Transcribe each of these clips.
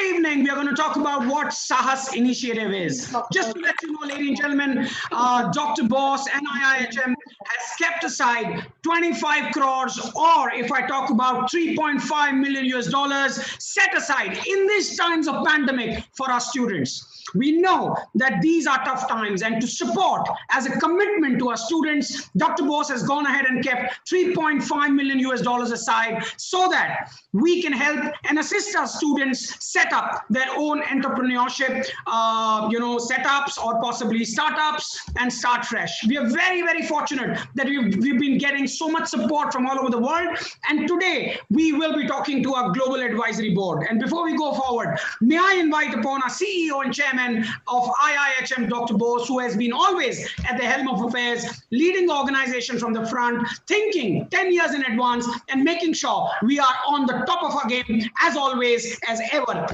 evening, we are going to talk about what SAHAS initiative is. Just to let you know, ladies and gentlemen, Dr. Boss and IIHM has kept aside 25 crores, or if I talk about 3.5 million US dollars, set aside in these times of pandemic for our students. We know that these are tough times, and to support as a commitment to our students, Dr. Boss has gone ahead and kept 3.5 million US dollars aside so that we can help and assist our students set up their own entrepreneurship, setups or possibly startups and start fresh. We are very, very fortunate that we've been getting so much support from all over the world. And today we will be talking to our global advisory board. And before we go forward, may I invite upon our CEO and chairman of IIHM, Dr. Bose, who has been always at the helm of affairs, leading the organization from the front, thinking 10 years in advance and making sure we are on the top of our game as always, as ever,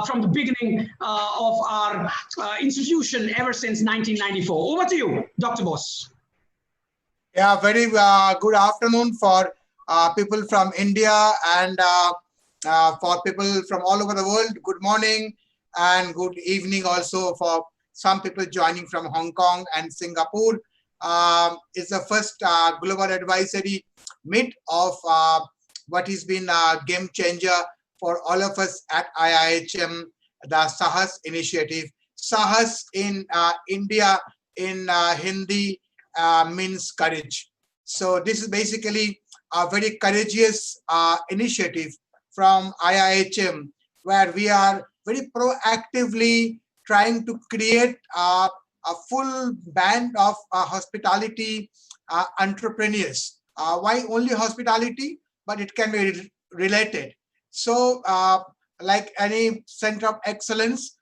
from the beginning of our institution ever since 1994. Over to you, Dr. Bose. Yeah, very good afternoon for people from India and for people from all over the world. Good morning and good evening also for some people joining from Hong Kong and Singapore. It's the first global advisory meet of what has been a game changer for all of us at IIHM, the SAHAS initiative. SAHAS in India in Hindi means courage. So this is basically a very courageous initiative from IIHM, where we are very proactively trying to create a full band of hospitality entrepreneurs. Why only hospitality? But it can be related. So like any center of excellence,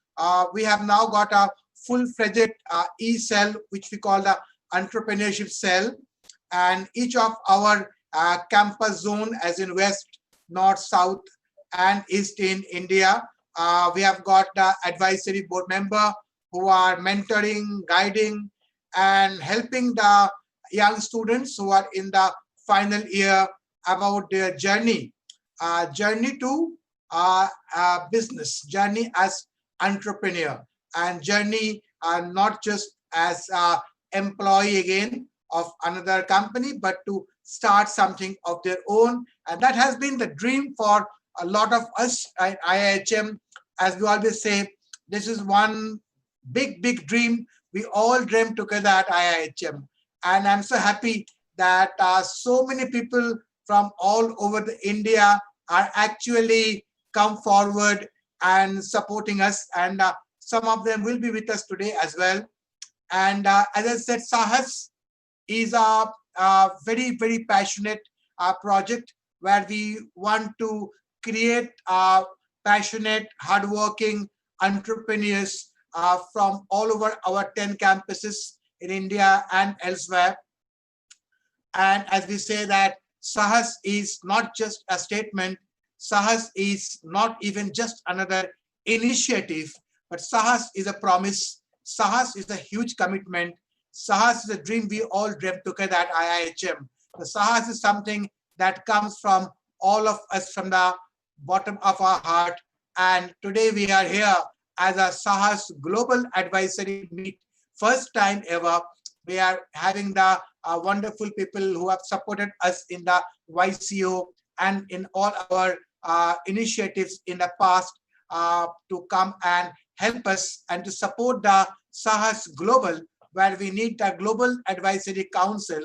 we have now got a full-fledged e-cell, which we call the entrepreneurship cell. And each of our campus zone, as in West, North, South, and East in India, we have got the advisory board member who are mentoring, guiding, and helping the young students who are in the final year about their journey to business, journey as entrepreneur, and journey not just as employee again of another company, but to start something of their own. And that has been the dream for a lot of us at IIHM. As we always say, this is one big, big dream we all dream together at IIHM. And I'm so happy that so many people from all over the India are actually come forward and supporting us. And some of them will be with us today as well. And as I said, SAHAS is a very, very passionate project where we want to create passionate, hardworking entrepreneurs from all over our 10 campuses in India and elsewhere. And as we say that SAHAS is not just a statement, SAHAS is not even just another initiative, but SAHAS is a promise. SAHAS is a huge commitment. SAHAS is a dream we all dream together at IIHM. The SAHAS is something that comes from all of us from the bottom of our heart. And today we are here as a SAHAS Global Advisory Meet. First time ever, we are having the wonderful people who have supported us in the YCO and in all our initiatives in the past to come and help us and to support the SAHAS Global, where we need the Global Advisory Council,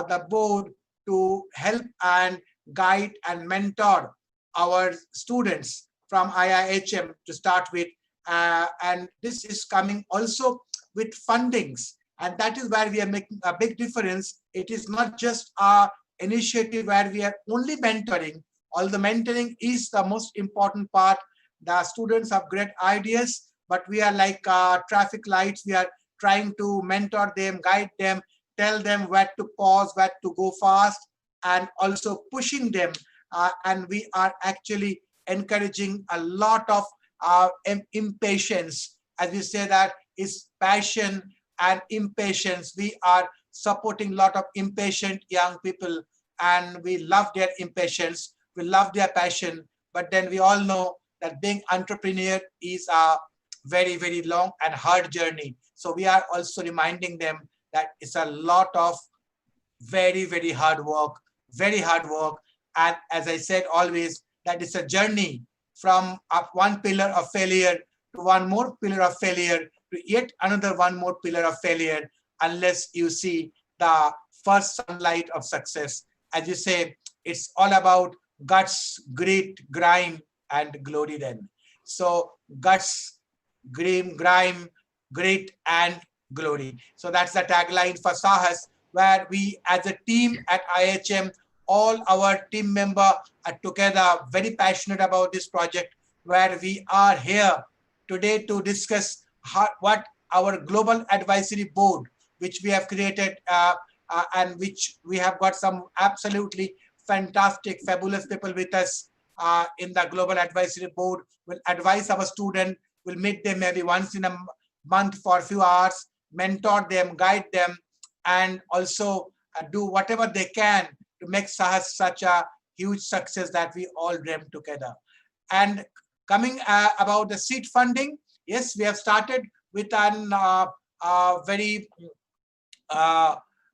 the board, to help and guide and mentor our students from IIHM to start with. And this is coming also with fundings. And that is where we are making a big difference. It is not just our initiative where we are only mentoring, although mentoring is the most important part. The students have great ideas, but we are like traffic lights. We are trying to mentor them, guide them, tell them where to pause, where to go fast, and also pushing them. And we are actually encouraging a lot of impatience. As we say, that is passion and impatience. We are supporting a lot of impatient young people, and we love their impatience, we love their passion, but then we all know that being entrepreneur is a very, very long and hard journey. So we are also reminding them that it's a lot of very, very hard work, very hard work. And as I said always, that it's a journey from up one pillar of failure to one more pillar of failure to yet another one more pillar of failure, unless you see the first sunlight of success. As you say, it's all about guts, grit, grime, and glory then. So guts, grime, grit, and glory. So that's the tagline for SAHAS, where we as a team at IIHM, all our team members are together, very passionate about this project, where we are here today to discuss what our global advisory board, which we have created and which we have got some absolutely fantastic, fabulous people with us in the global advisory board, will advise our student, will meet them maybe once in a month for a few hours, mentor them, guide them, and also do whatever they can to make SAHAS such a huge success that we all dream together. And coming about the seed funding, yes, we have started with a very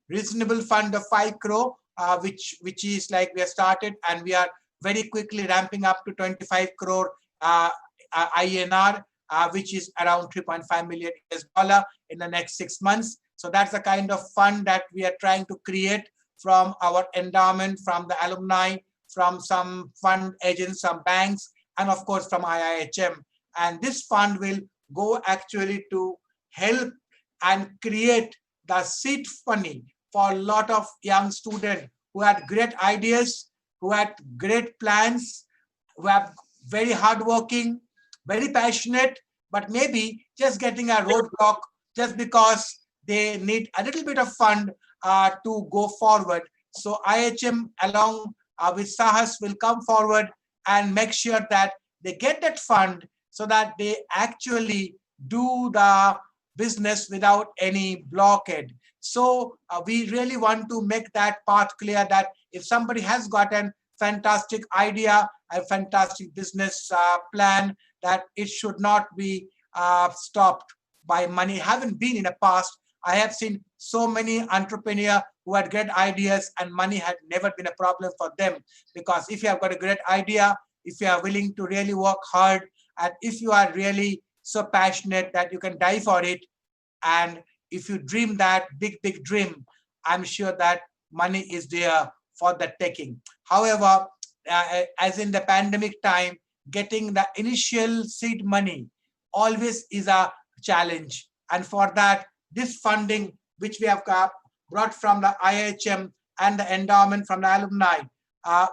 reasonable fund of 5 crore, which is like we have started, and we are very quickly ramping up to 25 crore INR, which is around $3.5 million in the next 6 months. So that's the kind of fund that we are trying to create from our endowment, from the alumni, from some fund agents, some banks, and of course from IIHM. And this fund will go actually to help and create the seed money for a lot of young students who had great ideas, who had great plans, who are very hardworking, very passionate, but maybe just getting a roadblock just because they need a little bit of fund to go forward. So IIHM along with SAHAS will come forward and make sure that they get that fund so that they actually do the business without any blockade. So we really want to make that path clear, that if somebody has got a fantastic idea, a fantastic business plan, that it should not be stopped by money. Haven't been in the past. I have seen so many entrepreneurs who had great ideas and money had never been a problem for them. Because if you have got a great idea, if you are willing to really work hard, and if you are really so passionate that you can die for it, and if you dream that big, big dream, I'm sure that money is there for the taking. However, as in the pandemic time, getting the initial seed money always is a challenge. And for that, this funding, which we have brought from the IIHM and the endowment from the alumni,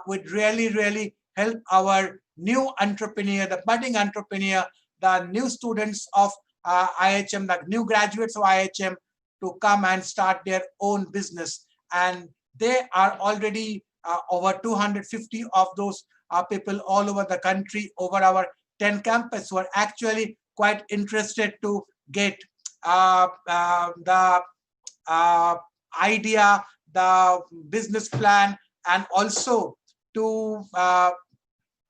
would really, really help our new entrepreneur, the budding entrepreneur, the new students of IIHM, the new graduates of IIHM, to come and start their own business. And they are already over 250 of those people all over the country, over our 10 campuses, who are actually quite interested to get the idea, the business plan, and also to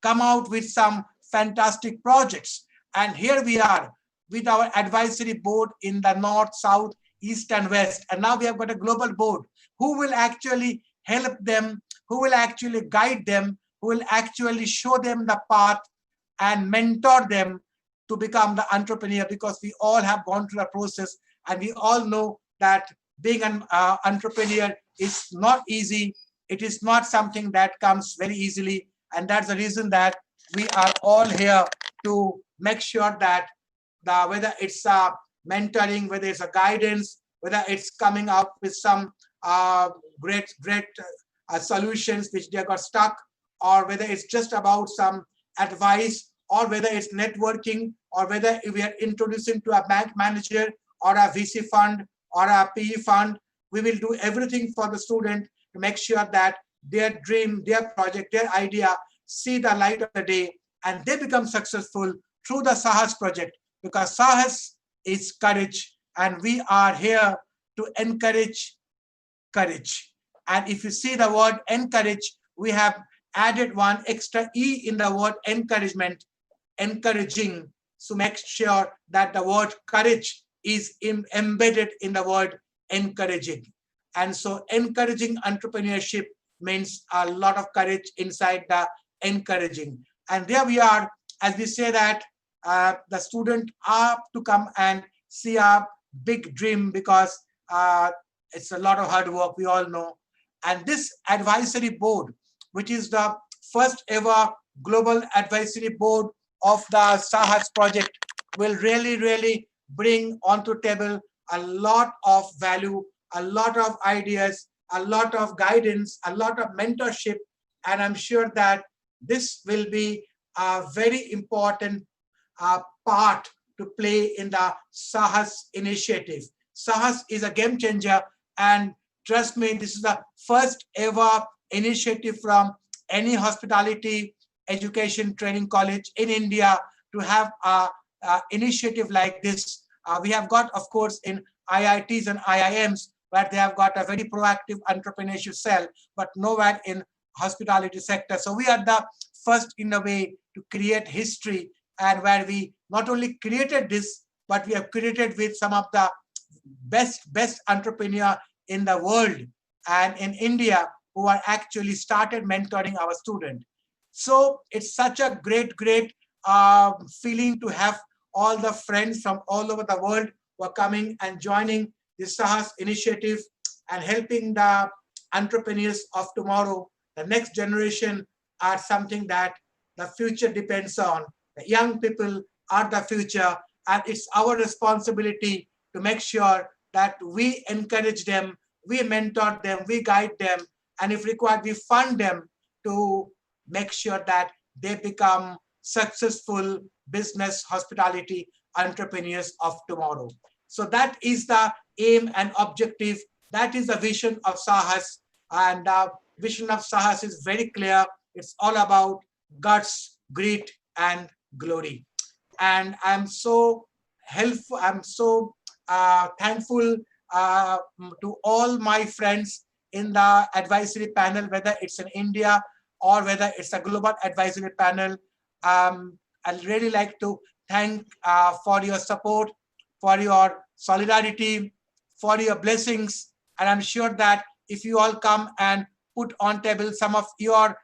come out with some fantastic projects. And here we are with our advisory board in the north, south, east, and west. And now we have got a global board who will actually help them, who will actually guide them, who will actually show them the path and mentor them to become the entrepreneur, because we all have gone through the process and we all know that being an entrepreneur is not easy. It is not something that comes very easily. And that's the reason that we are all here to make sure that whether it's mentoring, whether it's a guidance, whether it's coming up with some great solutions which they got stuck, or whether it's just about some advice, or whether it's networking, or whether we are introducing to a bank manager or a VC fund or a PE fund, we will do everything for the student to make sure that their dream, their project, their idea see the light of the day and they become successful through the SAHAS project, because SAHAS is courage and we are here to encourage courage. And if you see the word encourage, we have added one extra E in the word encouragement. encouraging to make sure that the word courage is embedded in the word encouraging. And so encouraging entrepreneurship means a lot of courage inside the encouraging. And there we are, as we say that the student are to come and see a big dream, because it's a lot of hard work, we all know. And this advisory board, which is the first ever global advisory board of the SAHAS project, will really bring onto table a lot of value, a lot of ideas, a lot of guidance, a lot of mentorship. And I'm sure that this will be a very important part to play in the SAHAS initiative. SAHAS is a game changer, and trust me, this is the first ever initiative from any hospitality education training college in India to have a initiative like this. We have got, of course, in IITs and IIMs, where they have got a very proactive entrepreneurship cell, but nowhere in hospitality sector. So we are the first in a way to create history, and where we not only created this, but we have created with some of the best entrepreneur in the world and in India, who are actually started mentoring our student. So it's such a great feeling to have all the friends from all over the world who are coming and joining this SAHAS initiative and helping the entrepreneurs of tomorrow. The next generation are something that the future depends on. The young people are the future, and it's our responsibility to make sure that we encourage them, we mentor them, we guide them, and if required, we fund them to make sure that they become successful business hospitality entrepreneurs of tomorrow. So that is the aim and objective. That is the vision of SAHAS, and the vision of SAHAS is very clear. It's all about guts, grit, and glory. And I'm so helpful. I'm so thankful to all my friends in the advisory panel, whether it's in India or whether it's a global advisory panel. I'd really like to thank for your support, for your solidarity, for your blessings. And I'm sure that if you all come and put on table some of your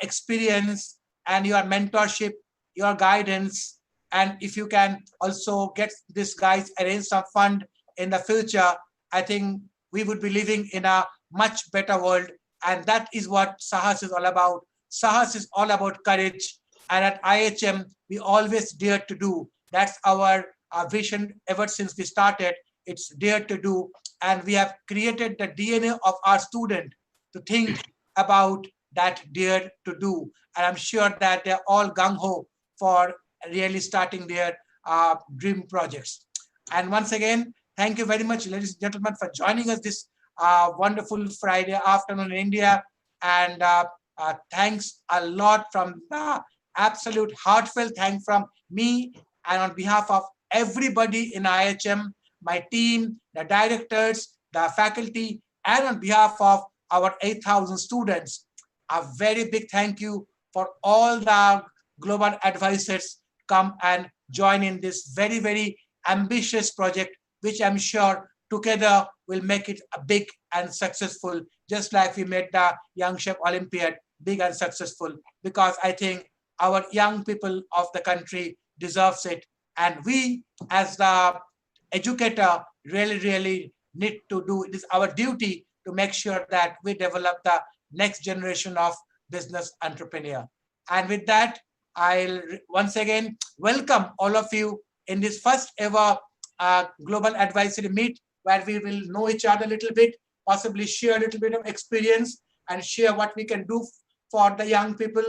experience and your mentorship, your guidance, and if you can also get these guys arrange some fund in the future, I think we would be living in a much better world. And that is what SAHAS is all about. SAHAS is all about courage. And at IIHM, we always dare to do. That's our vision ever since we started. It's dare to do. And we have created the DNA of our student to think about that dare to do. And I'm sure that they're all gung-ho for really starting their dream projects. And once again, thank you very much, ladies and gentlemen, for joining us this wonderful Friday afternoon in India. And thanks a lot from the absolute heartfelt thank from me and on behalf of everybody in IIHM, my team, the directors, the faculty, and on behalf of our 8,000 students. A very big thank you for all the global advisors come and join in this very ambitious project, which I'm sure together will make it a big and successful, just like we made the Young Chef Olympiad big and successful, because I think our young people of the country deserves it. And we, as the educator, really need to do, it is our duty to make sure that we develop the next generation of business entrepreneur. And with that, I'll once again welcome all of you in this first ever global advisory meet, where we will know each other a little bit, possibly share a little bit of experience and share what we can do for the young people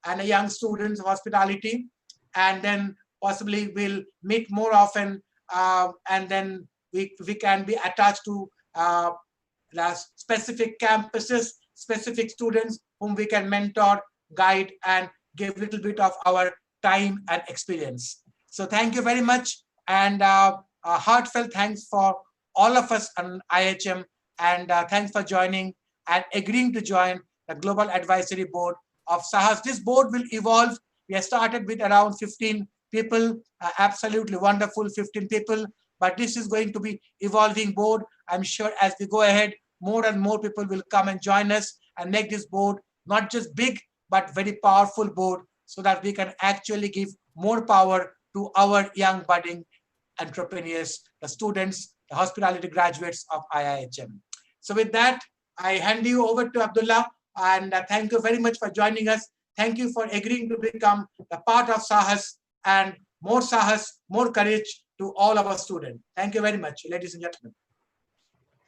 and the young students of hospitality. And then possibly we'll meet more often, and then we can be attached to the specific campuses, specific students whom we can mentor, guide, and give a little bit of our time and experience. So thank you very much, and a heartfelt thanks for all of us on IIHM, and thanks for joining and agreeing to join the Global Advisory Board of SAHAS. This board will evolve We have started with around 15 people, absolutely wonderful 15 people, but this is going to be evolving board. I'm sure as we go ahead, more and more people will come and join us and make this board not just big, but very powerful board so that we can actually give more power to our young budding entrepreneurs, the students, the hospitality graduates of IIHM. So with that, I hand you over to Abdullah, and thank you very much for joining us. Thank you for agreeing to become the part of SAHAS, and more SAHAS, more courage to all our students. Thank you very much, ladies and gentlemen.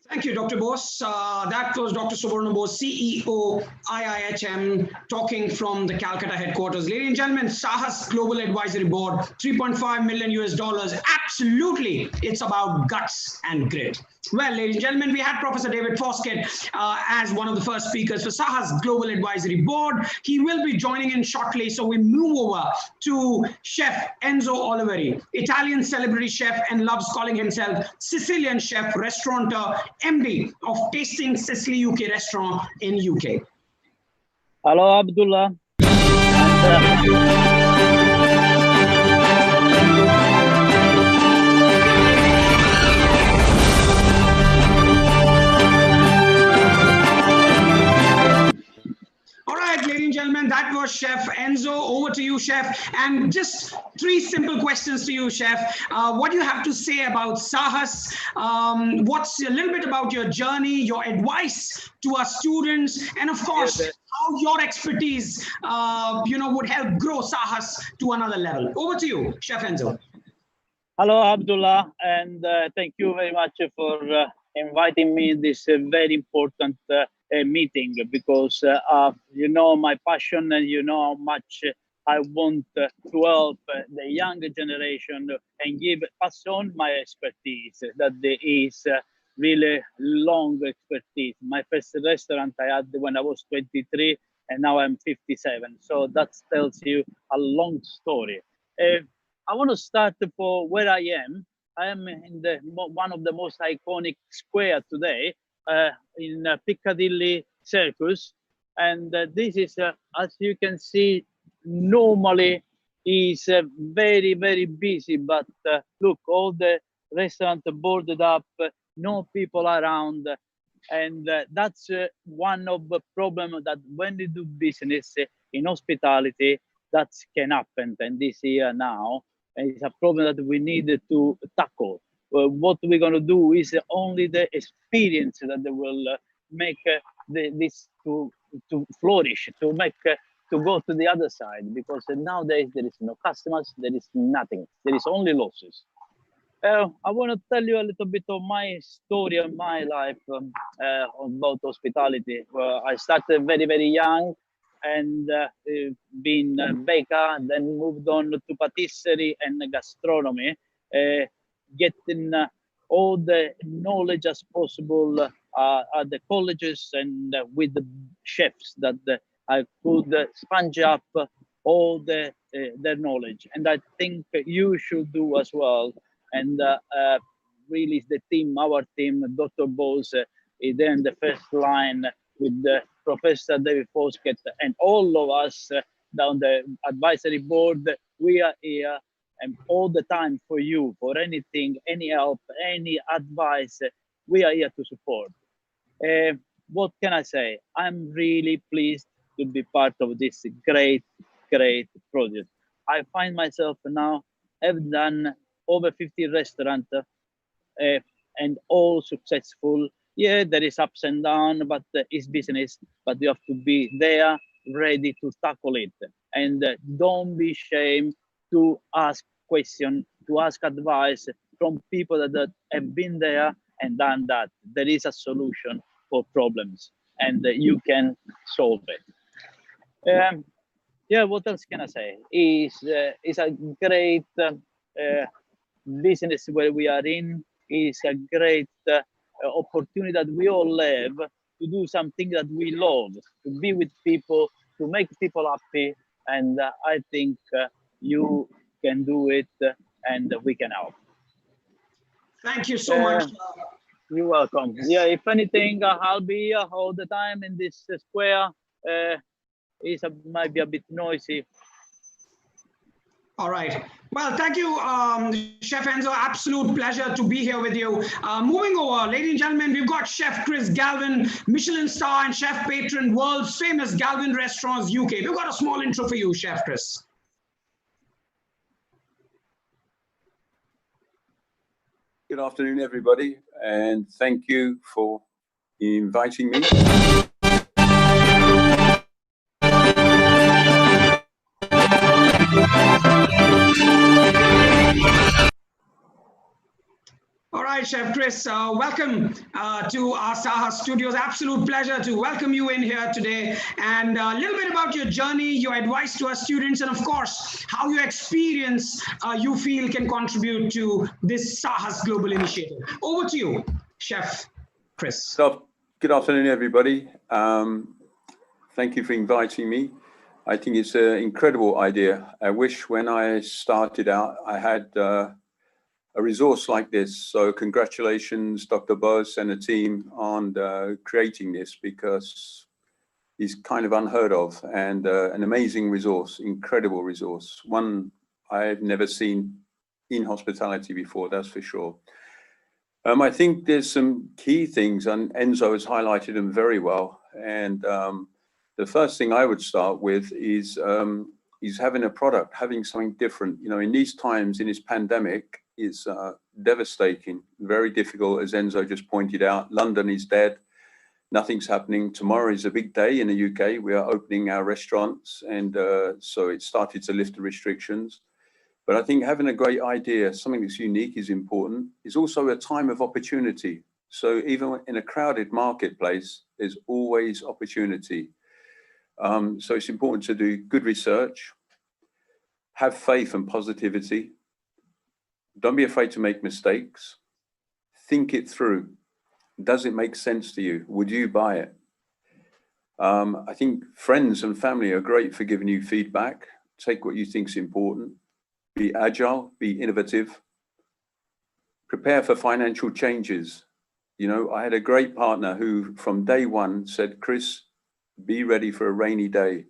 Thank you, Dr. Bose. That was Dr. Subarna Bose, CEO, IIHM, talking from the Calcutta headquarters. Ladies and gentlemen, SAHAS Global Advisory Board, $3.5 million US. Absolutely, it's about guts and grit. Well, ladies and gentlemen, we had Professor David Fosgate as one of the first speakers for SAHAS Global Advisory Board. He will be joining in shortly, so we move over to Chef Enzo Oliveri, Italian celebrity chef and loves calling himself Sicilian chef, restaurateur, MD of Tasting Sicily UK restaurant in UK. Hello, Abdullah. All right, ladies and gentlemen, that was Chef Enzo. Over to you, Chef. And just 3 simple questions to you, Chef. What do you have to say about SAHAS? What's a little bit about your journey, your advice to our students, and of course, how your expertise, would help grow SAHAS to another level. Over to you, Chef Enzo. Hello, Abdullah, and thank you very much for inviting me in this very important meeting, because you know my passion and you know how much I want to help the younger generation and pass on my expertise. That there is really long expertise. My first restaurant I had when I was 23, and now I'm 57. So that tells you a long story. I want to start for where I am. I am in one of the most iconic square today, in Piccadilly Circus, and this is, as you can see, normally is very, very busy. But look, all the restaurants boarded up, no people around, and that's one of the problems that when you do business in hospitality, that can happen. And this year now, it's a problem that we need to tackle. What we're going to do is only the experience that they will make this to flourish, to make to go to the other side, because nowadays there is no customers, there is nothing, there is only losses. I want to tell you a little bit of my story and my life about hospitality. I started very, very young, and been a baker, then moved on to patisserie and gastronomy, getting all the knowledge as possible at the colleges and with the chefs that I could sponge up all their knowledge. And I think you should do as well. And really the team, our team, Dr. Bose, is there in the first line with the Professor David Fosgate and all of us down the advisory board. We are here and all the time for you, for anything, any help, any advice. We are here to support. What can I say? I'm really pleased to be part of this great, great project. I find myself now, I've done over 50 restaurants and all successful. Yeah, there is ups and downs, but it's business. But you have to be there, ready to tackle it. And don't be ashamed to ask questions, to ask advice from people that have been there and done that. There is a solution for problems, and you can solve it. Yeah, what else can I say? It's a great business where we are in. It's a great opportunity that we all have to do something that we love, to be with people, to make people happy. And I think you can do it, and we can help. Thank you so much. You're welcome. Yeah, if anything, I'll be here all the time in this square. It might be a bit noisy. All right. Well, thank you, Chef Enzo. Absolute pleasure to be here with you. Moving over, ladies and gentlemen, we've got Chef Chris Galvin, Michelin star and chef patron, world's famous Galvin Restaurants UK. We've got a small intro for you, Chef Chris. Good afternoon, everybody, and thank you for inviting me. All right, Chef Chris, welcome to our SAHAS studios. Absolute pleasure to welcome you in here today, and a little bit about your journey, your advice to our students, and of course, how your experience you feel can contribute to this SAHAS global initiative. Over to you, Chef Chris. So, good afternoon, everybody. Thank you for inviting me. I think it's an incredible idea. I wish when I started out, I had a resource like this. So congratulations, Dr. Bose and the team on creating this, because it's kind of unheard of, and an amazing resource, incredible resource. One I've never seen in hospitality before, that's for sure. I think there's some key things, and Enzo has highlighted them very well. And the first thing I would start with is having a product, having something different. You know, in these times, in this pandemic, is devastating, very difficult, as Enzo just pointed out. London is dead, nothing's happening. Tomorrow is a big day in the UK. We are opening our restaurants, and so it started to lift the restrictions. But I think having a great idea, something that's unique, is important. It's also a time of opportunity. So even in a crowded marketplace, there's always opportunity. So it's important to do good research, have faith and positivity. Don't be afraid to make mistakes. Think it through. Does it make sense to you? Would you buy it? I think friends and family are great for giving you feedback. Take what you think is important. Be agile, be innovative. Prepare for financial changes. You know, I had a great partner who from day one said, Chris, be ready for a rainy day.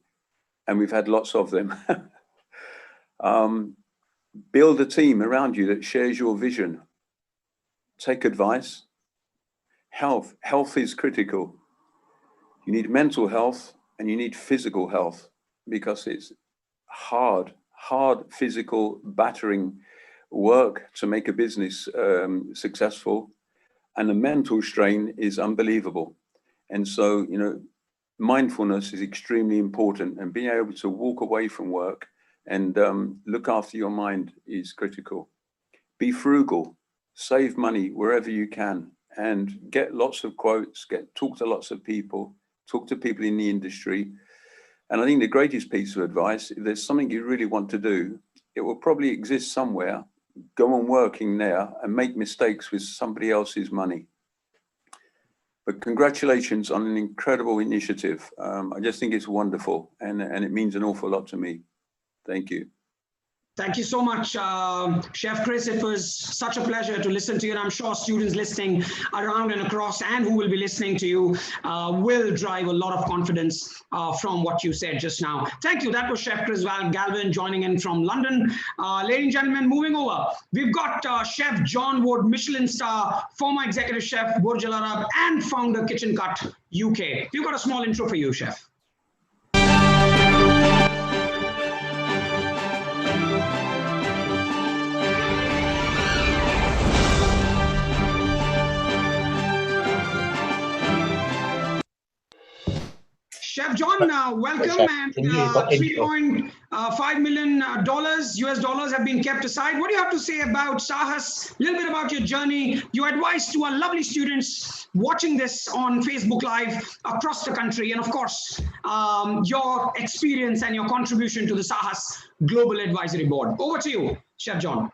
And we've had lots of them. Build a team around you that shares your vision. Take advice. Health is critical. You need mental health and you need physical health, because it's hard physical battering work to make a business successful. And the mental strain is unbelievable. And so, you know, mindfulness is extremely important, and being able to walk away from work and look after your mind is critical. Be frugal, save money wherever you can, and get lots of quotes, talk to lots of people, talk to people in the industry. And I think the greatest piece of advice, if there's something you really want to do, it will probably exist somewhere. Go on working there and make mistakes with somebody else's money. But congratulations on an incredible initiative. I just think it's wonderful, and it means an awful lot to me. Thank you. Thank you so much, Chef Chris. It was such a pleasure to listen to you, and I'm sure students listening around and across, and who will be listening to you, will drive a lot of confidence from what you said just now. Thank you. That was Chef Chris Galvin joining in from London. Ladies and gentlemen, moving over, we've got Chef John Wood, Michelin star, former executive chef, Burj Al Arab, and founder Kitchen Cut UK. We've got a small intro for you, Chef. Chef John, welcome. And $3.5 million US dollars have been kept aside. What do you have to say about SAHAS? A little bit about your journey, your advice to our lovely students watching this on Facebook Live across the country, and of course, your experience and your contribution to the SAHAS Global Advisory Board. Over to you, Chef John.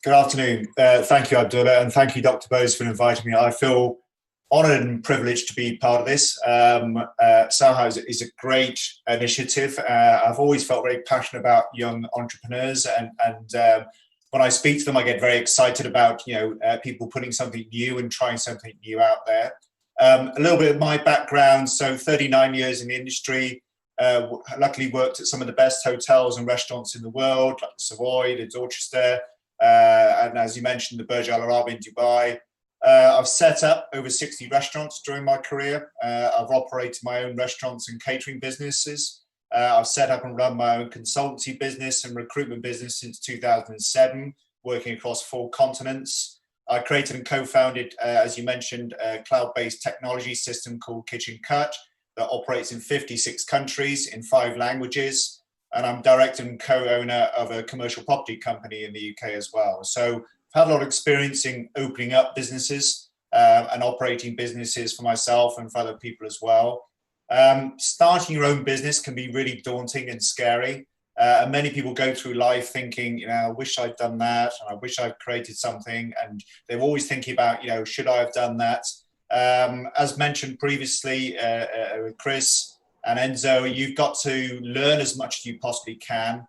Good afternoon. Thank you, Abdullah, and thank you, Dr. Bose, for inviting me. I feel honoured and privileged to be part of this. SAHAS is a great initiative. I've always felt very passionate about young entrepreneurs, and when I speak to them, I get very excited about people putting something new and trying something new out there. A little bit of my background: so 39 years in the industry, Luckily worked at some of the best hotels and restaurants in the world, like the Savoy, the Dorchester, and as you mentioned, the Burj Al Arab in Dubai. I've set up over 60 restaurants during my career. I've operated my own restaurants and catering businesses. I've set up and run my own consultancy business and recruitment business since 2007, working across 4 continents. I created and co-founded, as you mentioned, a cloud-based technology system called Kitchen Cut that operates in 56 countries in 5 languages. And I'm director and co-owner of a commercial property company in the UK as well. So I've had a lot of experience in opening up businesses and operating businesses for myself and for other people as well. Starting your own business can be really daunting and scary. And many people go through life thinking, you know, I wish I'd done that, and I wish I'd created something. And they're always thinking about, you know, should I have done that? As mentioned previously with Chris and Enzo, you've got to learn as much as you possibly can.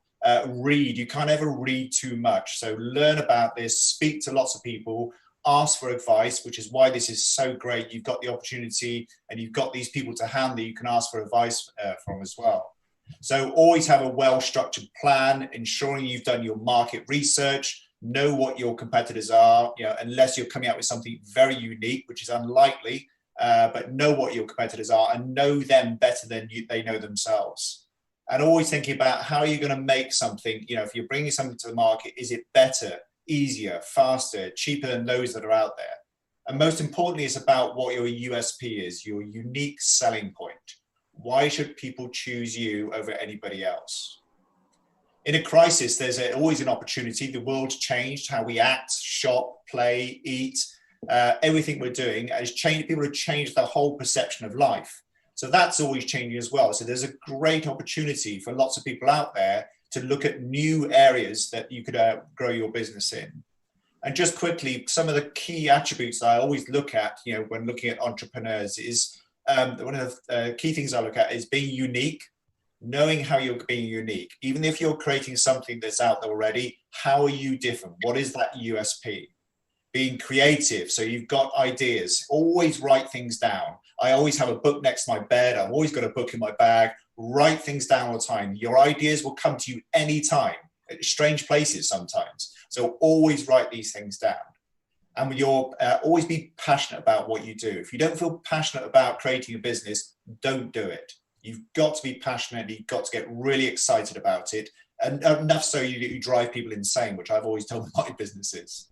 Read. You can't ever read too much. So learn about this, speak to lots of people, ask for advice, which is why this is so great. You've got the opportunity and you've got these people to hand that you can ask for advice from as well. So always have a well-structured plan, ensuring you've done your market research, know what your competitors are, you know, unless you're coming out with something very unique, which is unlikely, but know what your competitors are and know them better than they know themselves. And always thinking about how you're going to make something, you know, if you're bringing something to the market, is it better, easier, faster, cheaper than those that are out there? And most importantly, it's about what your USP is, your unique selling point. Why should people choose you over anybody else? In a crisis, there's always an opportunity. The world's changed, how we act, shop, play, eat, everything we're doing has changed. People have changed their whole perception of life. So that's always changing as well. So there's a great opportunity for lots of people out there to look at new areas that you could grow your business in. And just quickly, some of the key attributes that I always look at, you know, when looking at entrepreneurs is one of the key things I look at is being unique, knowing how you're being unique. Even if you're creating something that's out there already, how are you different? What is that USP? Being creative, so you've got ideas, always write things down. I always have a book next to my bed. I've always got a book in my bag. Write things down all the time. Your ideas will come to you anytime, at strange places sometimes. So always write these things down. And you're always be passionate about what you do. If you don't feel passionate about creating a business, don't do it. You've got to be passionate. You've got to get really excited about it. And enough so you drive people insane, which I've always told my businesses.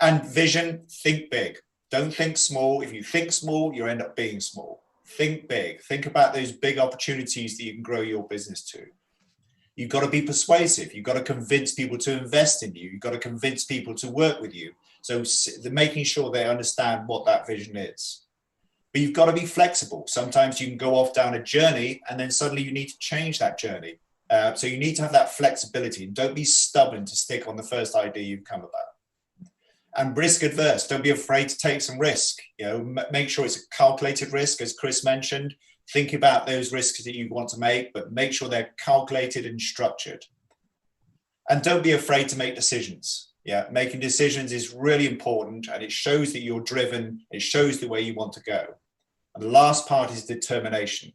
And vision, think big. Don't think small. If you think small, you end up being small. Think big. Think about those big opportunities that you can grow your business to. You've got to be persuasive. You've got to convince people to invest in you. You've got to convince people to work with you. So making sure they understand what that vision is. But you've got to be flexible. Sometimes you can go off down a journey and then suddenly you need to change that journey. So you need to have that flexibility. Don't be stubborn to stick on the first idea you've come about. And risk adverse. Don't be afraid to take some risk. You know, make sure it's a calculated risk, as Chris mentioned. Think about those risks that you want to make, but make sure they're calculated and structured. And don't be afraid to make decisions. Yeah, making decisions is really important, and it shows that you're driven. It shows the way you want to go. And the last part is determination.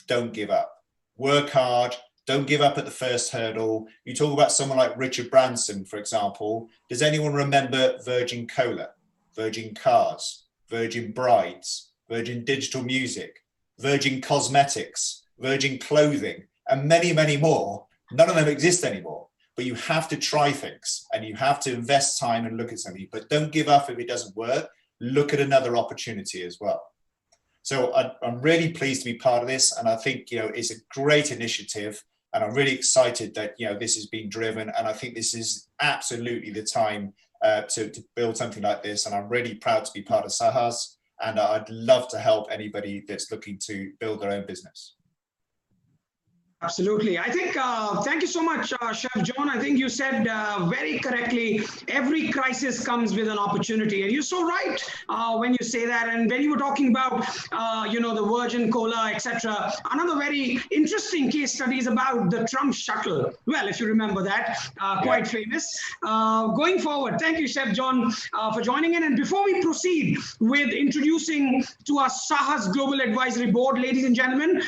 Don't give up. Work hard. Don't give up at the first hurdle. You talk about someone like Richard Branson, for example. Does anyone remember Virgin Cola, Virgin Cars, Virgin Brides, Virgin Digital Music, Virgin Cosmetics, Virgin Clothing, and many, many more? None of them exist anymore. But you have to try things and you have to invest time and look at something. But don't give up if it doesn't work. Look at another opportunity as well. So I'm really pleased to be part of this. And I think, you know, it's a great initiative. And I'm really excited that, you know, this is being driven. And I think this is absolutely the time to build something like this. And I'm really proud to be part of SAHAS. And I'd love to help anybody that's looking to build their own business. Absolutely. I think, thank you so much, Chef John. I think you said very correctly, every crisis comes with an opportunity. And you're so right when you say that. And when you were talking about, the Virgin Cola, etc. Another very interesting case study is about the Trump shuttle. Well, if you remember that, quite famous. Going forward, thank you, Chef John, for joining in. And before we proceed with introducing to our SAHAS Global Advisory Board, ladies and gentlemen,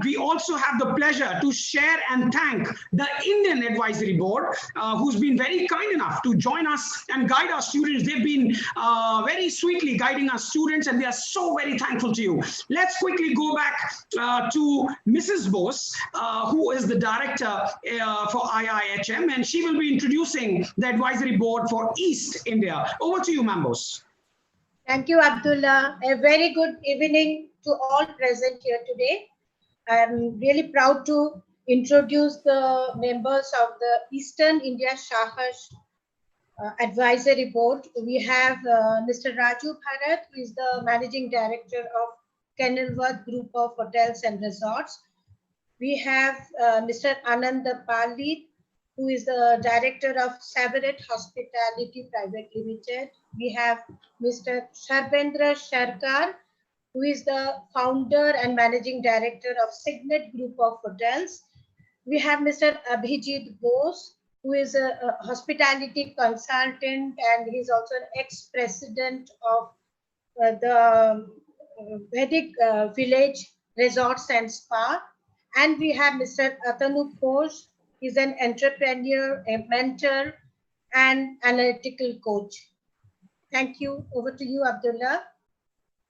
we also have the pleasure to share and thank the Indian Advisory Board, who's been very kind enough to join us and guide our students. They've been very sweetly guiding our students, and we are so very thankful to you. Let's quickly go back to Mrs. Bose, who is the director for IIHM, and she will be introducing the advisory board for East India. Over to you, Ma'am Bose. Thank you, Abdullah. A very good evening to all present here today. I'm really proud to introduce the members of the Eastern India SAHAS Advisory Board. We have Mr. Raju Bharat, who is the Managing Director of Kenilworth Group of Hotels and Resorts. We have Mr. Anand Pali, who is the Director of Savaret Hospitality Private Limited. We have Mr. Sharbendra Sharkar, who is the founder and managing director of Signet Group of Hotels. We have Mr. Abhijit Bose, who is a hospitality consultant, and he's also an ex-president of the Vedic Village Resorts and Spa. And we have Mr. Atanu Ghosh. He's an entrepreneur, a mentor, and analytical coach. Thank you. Over to you, Abdullah.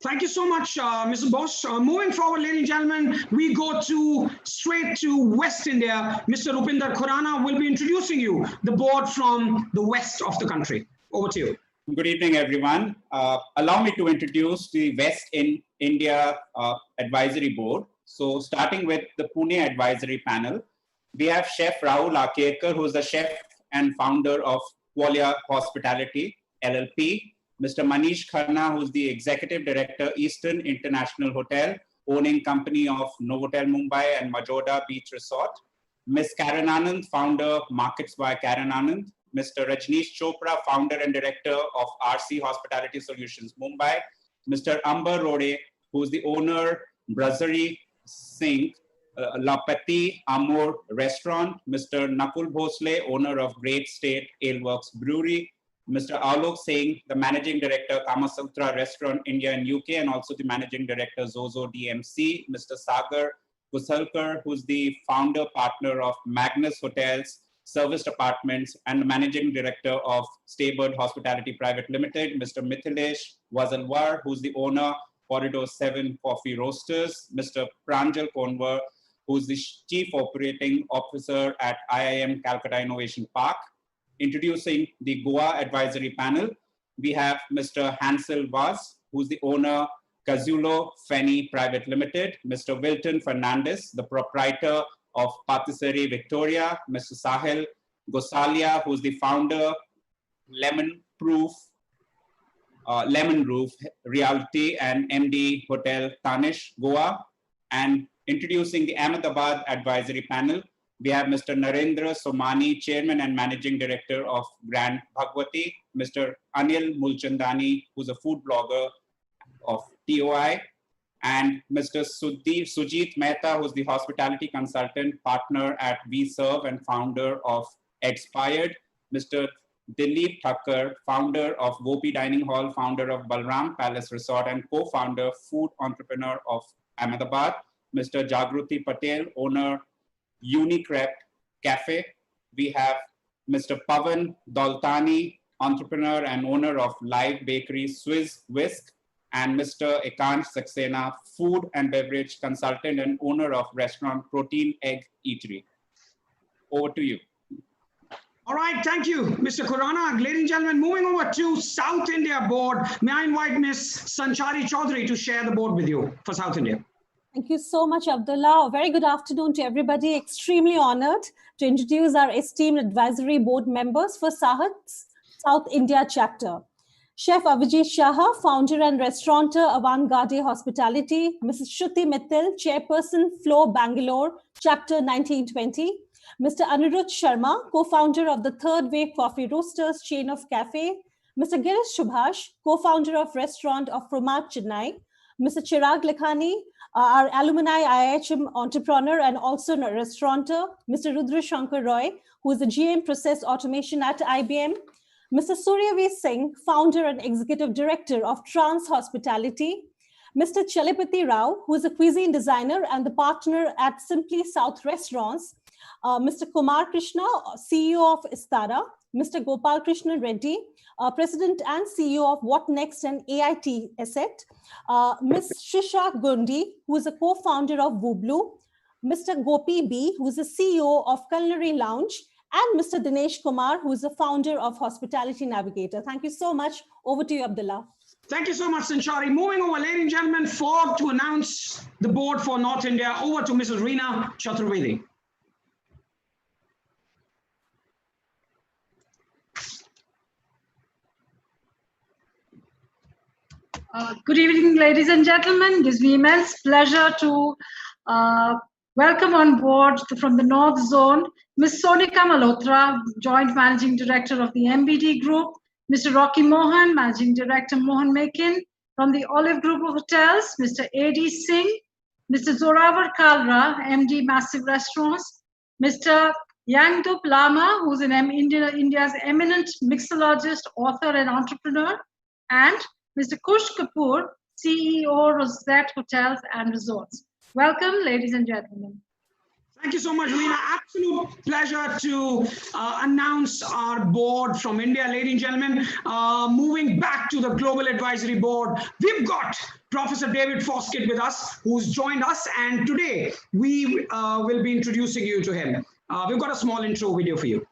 Thank you so much, Mr. Bose. Moving forward, ladies and gentlemen, we go straight to West India. Mr. Rupinder Khurana will be introducing you the board from the west of the country. Over to you. Good evening, everyone. Allow me to introduce the West in India Advisory Board. So starting with the Pune Advisory Panel, we have Chef Rahul Akerkar, who is the chef and founder of Qualia Hospitality, LLP. Mr. Manish Khanna, who is the Executive Director, Eastern International Hotel, owning company of Novotel Mumbai and Majoda Beach Resort. Ms. Karen Anand, founder, Markets by Karen Anand. Mr. Rajneesh Chopra, founder and director of RC Hospitality Solutions, Mumbai. Mr. Amber Rode, who is the owner, Brasserie Singh, Lapati Amor Restaurant. Mr. Nakul Bhosle, owner of Great State Aleworks Brewery. Mr. Alok Singh, the managing director, Kamasutra Restaurant, India and UK, and also the managing director, Zozo DMC. Mr. Sagar Kusalkar, who's the founder partner of Magnus Hotels, Serviced Apartments, and the managing director of Staybird Hospitality Private Limited. Mr. Mithilesh Wazalwar, who's the owner, Corridor 7 Coffee Roasters. Mr. Pranjal Konwar, who's the chief operating officer at IIM Calcutta Innovation Park. Introducing the Goa Advisory Panel, we have Mr. Hansel Vaz, who's the owner, Cazulo Feni Private Limited. Mr. Wilton Fernandez, the proprietor of Patisserie Victoria. Mr. Sahil Gosalia, who's the founder, Lemon Roof Realty and MD Hotel Tanish, Goa. And introducing the Ahmedabad Advisory Panel, we have Mr. Narendra Somani, Chairman and Managing Director of Grand Bhagwati, Mr. Anil Mulchandani, who's a food blogger of TOI, and Mr. Sujit Mehta, who's the hospitality consultant, partner at We Serve and founder of Expired, Mr. Dilip Thakkar, founder of Gopi Dining Hall, founder of Balram Palace Resort, and co-founder, food entrepreneur of Ahmedabad, Mr. Jagruti Patel, owner, Unicrepe Cafe. We have Mr. Pavan Doltani, entrepreneur and owner of Live Bakery Swiss Whisk, and Mr. Ekant Saxena, food and beverage consultant and owner of restaurant Protein Egg Eatery. Over to you. All right, thank you, Mr. Khurana. Ladies and gentlemen, moving over to South India board, may I invite Ms. Sanchari Chaudhary to share the board with you for South India. Thank you so much, Abdullah. A very good afternoon to everybody. Extremely honored to introduce our esteemed advisory board members for SAHAS South India chapter. Chef Avijit Shaha, founder and restaurateur, Avant-Garde Hospitality. Mrs. Shruti Mittal, chairperson, Flow Bangalore, Chapter 1920. Mr. Anirudh Sharma, co-founder of the Third Wave Coffee Roasters chain of cafe. Mr. Girish Subhash, co-founder of restaurant of Fromage Chennai. Mr. Chirag Lakhani, our alumni IIHM entrepreneur and also a restaurateur. Mr. Rudra Shankar Roy, who is the GM Process Automation at IBM. Mr. Suryaveer Singh, founder and executive director of Trans Hospitality. Mr. Chalipati Rao, who is a cuisine designer and the partner at Simply South Restaurants. Mr. Kumar Krishna, CEO of Istara. Mr. Gopal Krishna Reddy, President and CEO of What Next and AIT Asset. Ms. Shisha Gundi, who is a co-founder of Wooblu. Mr. Gopi B, who is the CEO of Culinary Lounge. And Mr. Dinesh Kumar, who is the founder of Hospitality Navigator. Thank you so much. Over to you, Abdullah. Thank you so much, Sanchari. Moving over, ladies and gentlemen, to announce the board for North India, over to Mrs. Reena Chaturvedi. Good evening, ladies and gentlemen. It gives me immense pleasure to welcome on board from the North Zone, Ms. Sonika Malhotra, Joint Managing Director of the MBD Group, Mr. Rocky Mohan, Managing Director Mohan Mekin, from the Olive Group of Hotels, Mr. A.D. Singh, Mr. Zoravar Kalra, MD Massive Restaurants, Mr. Yangdup Lama, who's India's eminent mixologist, author, and entrepreneur, and Mr. Kush Kapoor, CEO, Rosette Hotels and Resorts. Welcome, ladies and gentlemen. Thank you so much, Reena. Absolute pleasure to announce our board from India, ladies and gentlemen. Moving back to the Global Advisory Board, we've got Professor David Fosgate with us, who's joined us, and today we will be introducing you to him. We've got a small intro video for you.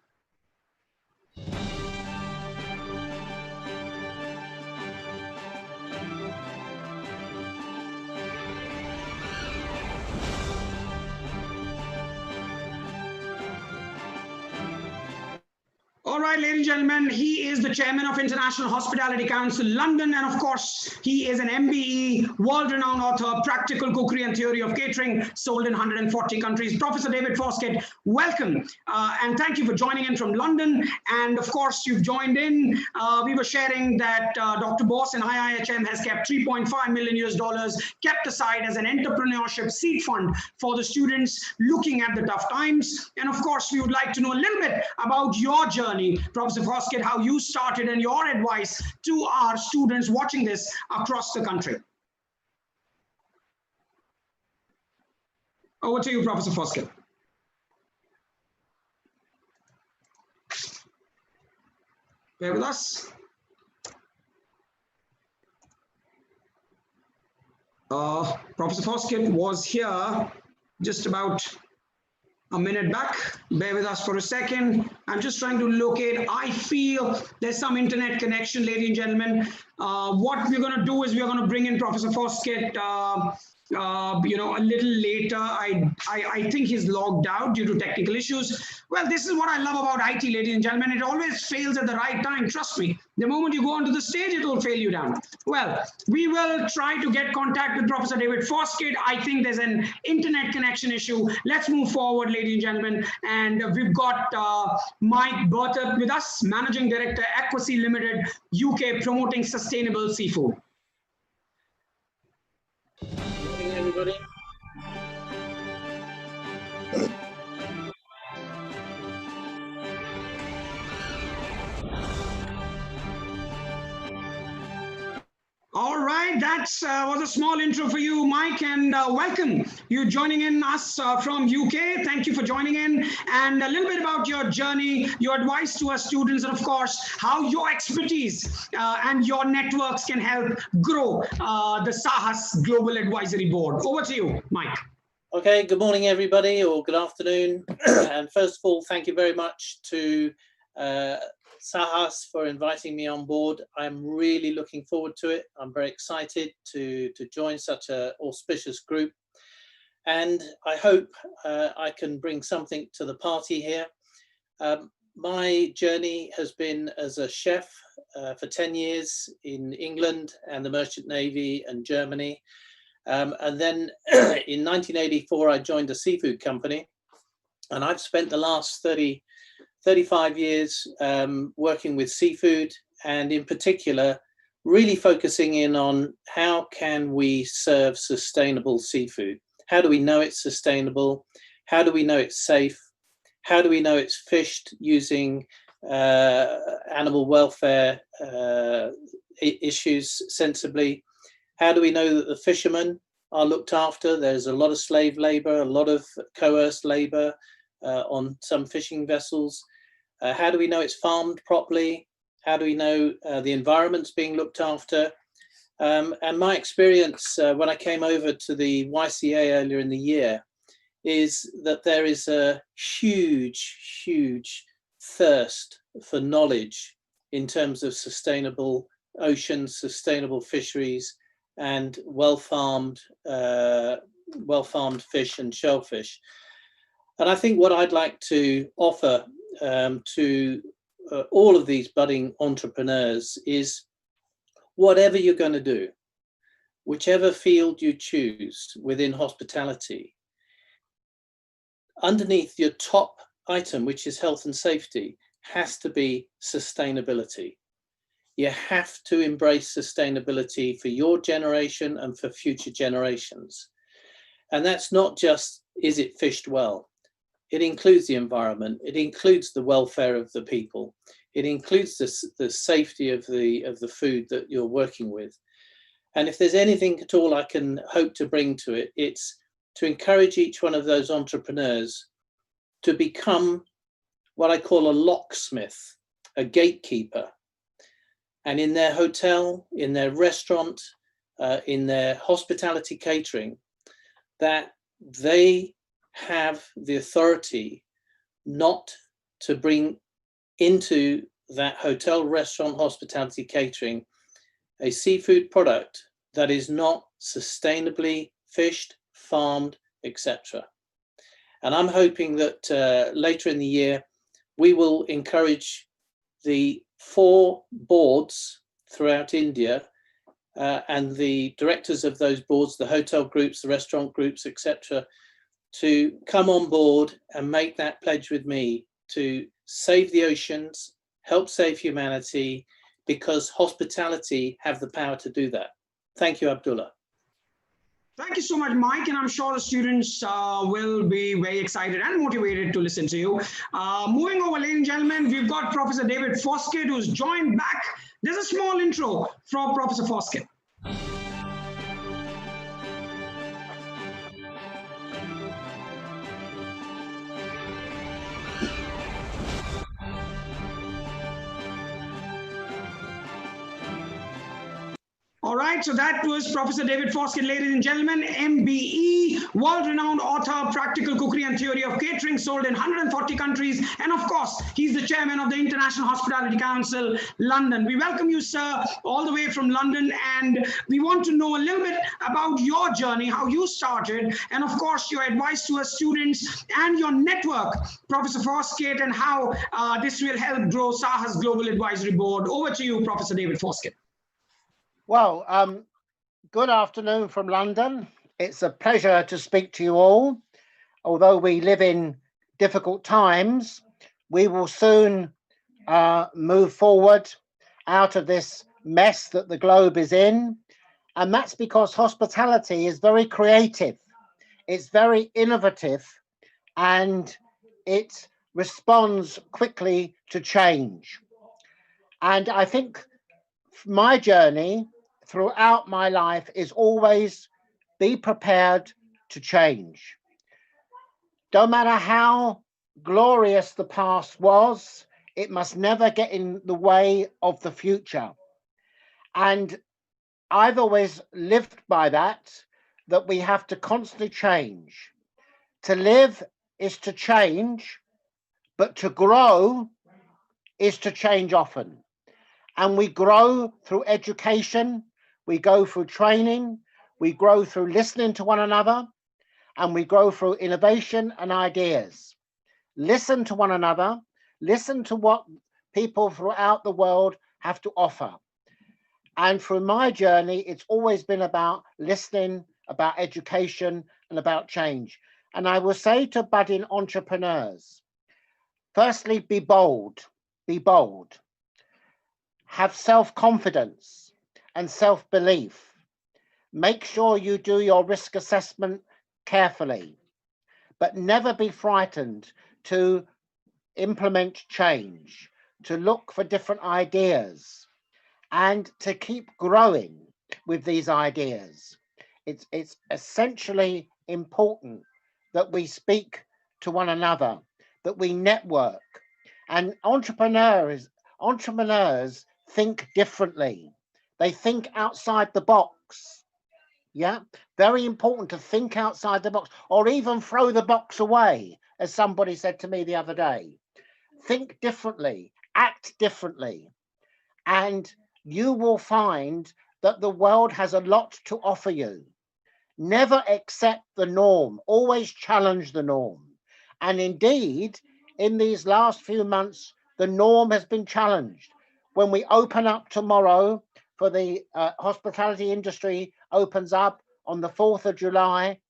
All right, ladies and gentlemen, he is the chairman of International Hospitality Council, London, and of course, he is an MBE, world-renowned author, practical cookery and theory of catering, sold in 140 countries. Professor David Fosgate, welcome, and thank you for joining in from London. And of course, you've joined in. We were sharing that Dr. Boss and IIHM has kept $3.5 million kept aside as an entrepreneurship seed fund for the students looking at the tough times. And of course, we would like to know a little bit about your journey, Professor Fosgate, how you started and your advice to our students watching this across the country. Over to you, Professor Fosgate. Bear with us. Professor Fosgate was here just about a minute back. Bear with us for a second. I'm just trying to locate. I feel there's some internet connection, ladies and gentlemen. What we're going to do is we're going to bring in Professor Fosgate a little later. I think he's logged out due to technical issues. Well, this is what I love about IT, ladies and gentlemen. It always fails at the right time. Trust me. The moment you go onto the stage, it will fail you down. Well, we will try to get contact with Professor David Fosgate. I think there's an internet connection issue. Let's move forward, ladies and gentlemen. And we've got Mike Berthet with us, Managing Director, Aquasea Limited, UK, promoting sustainable seafood. Good morning, everybody. All right, that was a small intro for you, Mike, and welcome you joining in us from UK. Thank you for joining in, and a little bit about your journey, your advice to our students, and of course, how your expertise and your networks can help grow the SAHAS Global Advisory Board. Over to you, Mike. Okay, good morning, everybody, or good afternoon. And first of all, thank you very much to SAHAS for inviting me on board. I'm really looking forward to it. I'm very excited to join such an auspicious group. And I hope I can bring something to the party here. my journey has been as a chef for 10 years in England and the Merchant Navy and Germany. And then in 1984, I joined a seafood company. And I've spent the last 35 years working with seafood, and in particular, really focusing in on how can we serve sustainable seafood? How do we know it's sustainable? How do we know it's safe? How do we know it's fished using animal welfare issues sensibly? How do we know that the fishermen are looked after? There's a lot of slave labor, a lot of coerced labor on some fishing vessels. How do we know it's farmed properly? How do we know the environment's being looked after? And my experience when I came over to the YCA earlier in the year is that there is a huge, huge thirst for knowledge in terms of sustainable oceans, sustainable fisheries, and well-farmed fish and shellfish. And I think what I'd like to offer to all of these budding entrepreneurs is whatever you're going to do, whichever field you choose within hospitality, underneath your top item, which is health and safety, has to be sustainability. You have to embrace sustainability for your generation and for future generations. And that's not just, is it fished well? It includes the environment. It includes the welfare of the people. It includes the safety of the food that you're working with. And if there's anything at all I can hope to bring to it, it's to encourage each one of those entrepreneurs to become what I call a locksmith, a gatekeeper. And in their hotel, in their restaurant, in their hospitality catering, that they have the authority not to bring into that hotel, restaurant, hospitality catering a seafood product that is not sustainably fished, farmed, etc. And I'm hoping that later in the year, we will encourage the 4 boards throughout India and the directors of those boards, the hotel groups, the restaurant groups, etc., to come on board and make that pledge with me to save the oceans, help save humanity, because hospitality have the power to do that. Thank you, Abdullah. Thank you so much, Mike, and I'm sure the students will be very excited and motivated to listen to you. Moving over, ladies and gentlemen, we've got Professor David Fosgate, who's joined back. There's a small intro from Professor Fosgate. All right, so that was Professor David Fosgate, ladies and gentlemen, MBE, world-renowned author, practical cookery and theory of catering, sold in 140 countries. And of course, he's the chairman of the International Hospitality Council, London. We welcome you, sir, all the way from London. And we want to know a little bit about your journey, how you started, and of course, your advice to our students and your network, Professor Fosgate, and how this will help grow SAHAS Global Advisory Board. Over to you, Professor David Fosgate. Well, good afternoon from London. It's a pleasure to speak to you all. Although we live in difficult times, we will soon move forward out of this mess that the globe is in. And that's because hospitality is very creative. It's very innovative, and it responds quickly to change. And I think my journey throughout my life is always be prepared to change. Don't matter how glorious the past was, it must never get in the way of the future. And I've always lived by that we have to constantly change. To live is to change, but to grow is to change often. And we grow through education, we go through training, we grow through listening to one another, and we grow through innovation and ideas. Listen to one another, Listen to what people throughout the world have to offer. And through my journey, it's always been about listening, about education, and about change. And I will say to budding entrepreneurs, firstly, be bold, be bold. Have self-confidence and self-belief. Make sure you do your risk assessment carefully, but never be frightened to implement change, to look for different ideas, and to keep growing with these ideas. It's essentially important that we speak to one another, that we network. And entrepreneurs think differently. They think outside the box. Yeah, very important to think outside the box, or even throw the box away, as somebody said to me the other day. Think differently, act differently, and you will find that the world has a lot to offer you. Never accept the norm, always challenge the norm. And indeed, in these last few months, the norm has been challenged. When we open up tomorrow, for the hospitality industry opens up on the 4th of July,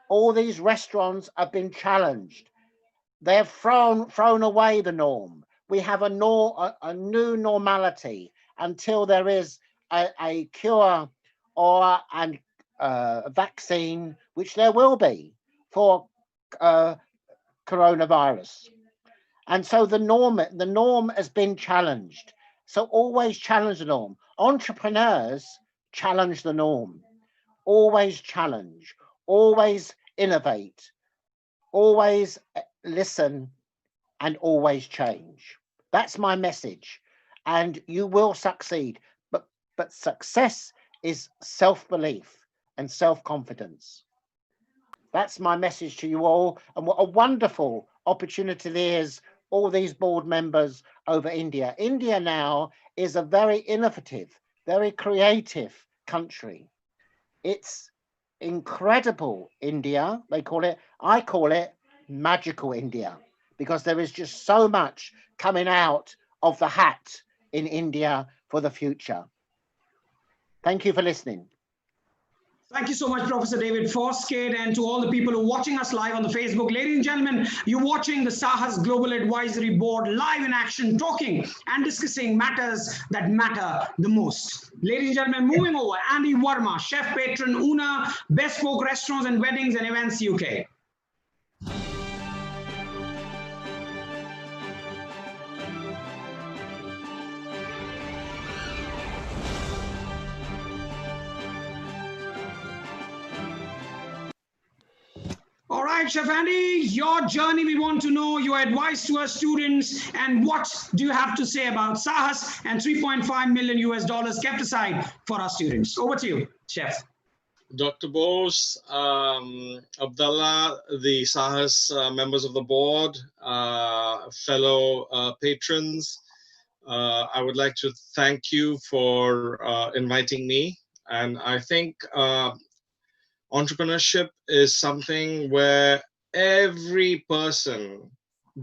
all these restaurants have been challenged. They've thrown away the norm. We have a new normality until there is a cure or a vaccine, which there will be for coronavirus. And so the norm has been challenged. So always challenge the norm. Entrepreneurs challenge the norm. Always challenge, always innovate, always listen, and always change. That's my message. And you will succeed. But success is self-belief and self-confidence. That's my message to you all. And what a wonderful opportunity there is, all these board members over India. India now is a very innovative, very creative country. It's incredible India, they call it. I call it magical India, because there is just so much coming out of the hat in India for the future. Thank you for listening. Thank you so much, Professor David Fosgate, and to all the people who are watching us live on the Facebook. Ladies and gentlemen, you're watching the SAHAS Global Advisory Board live in action, talking and discussing matters that matter the most. Ladies and gentlemen, moving over, Andy Verma, Chef Patron, Una, Bespoke Restaurants and Weddings and Events UK. All right, Chef Andy, your journey, we want to know your advice to our students, and what do you have to say about SAHAS and $3.5 million US kept aside for our students? Over to you, Chef. Dr. Bose, Abdullah, the SAHAS members of the board, fellow patrons, I would like to thank you for inviting me. And I think entrepreneurship is something where every person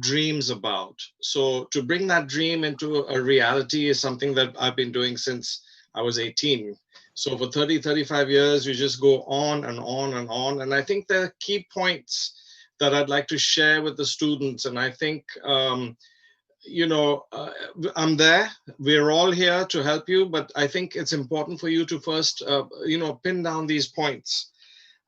dreams about. So to bring that dream into a reality is something that I've been doing since I was 18. So for 30, 35 years, you just go on and on and on. And I think there are key points that I'd like to share with the students. And I think, you know, I'm there. We're all here to help you. But I think it's important for you to first, you know, pin down these points.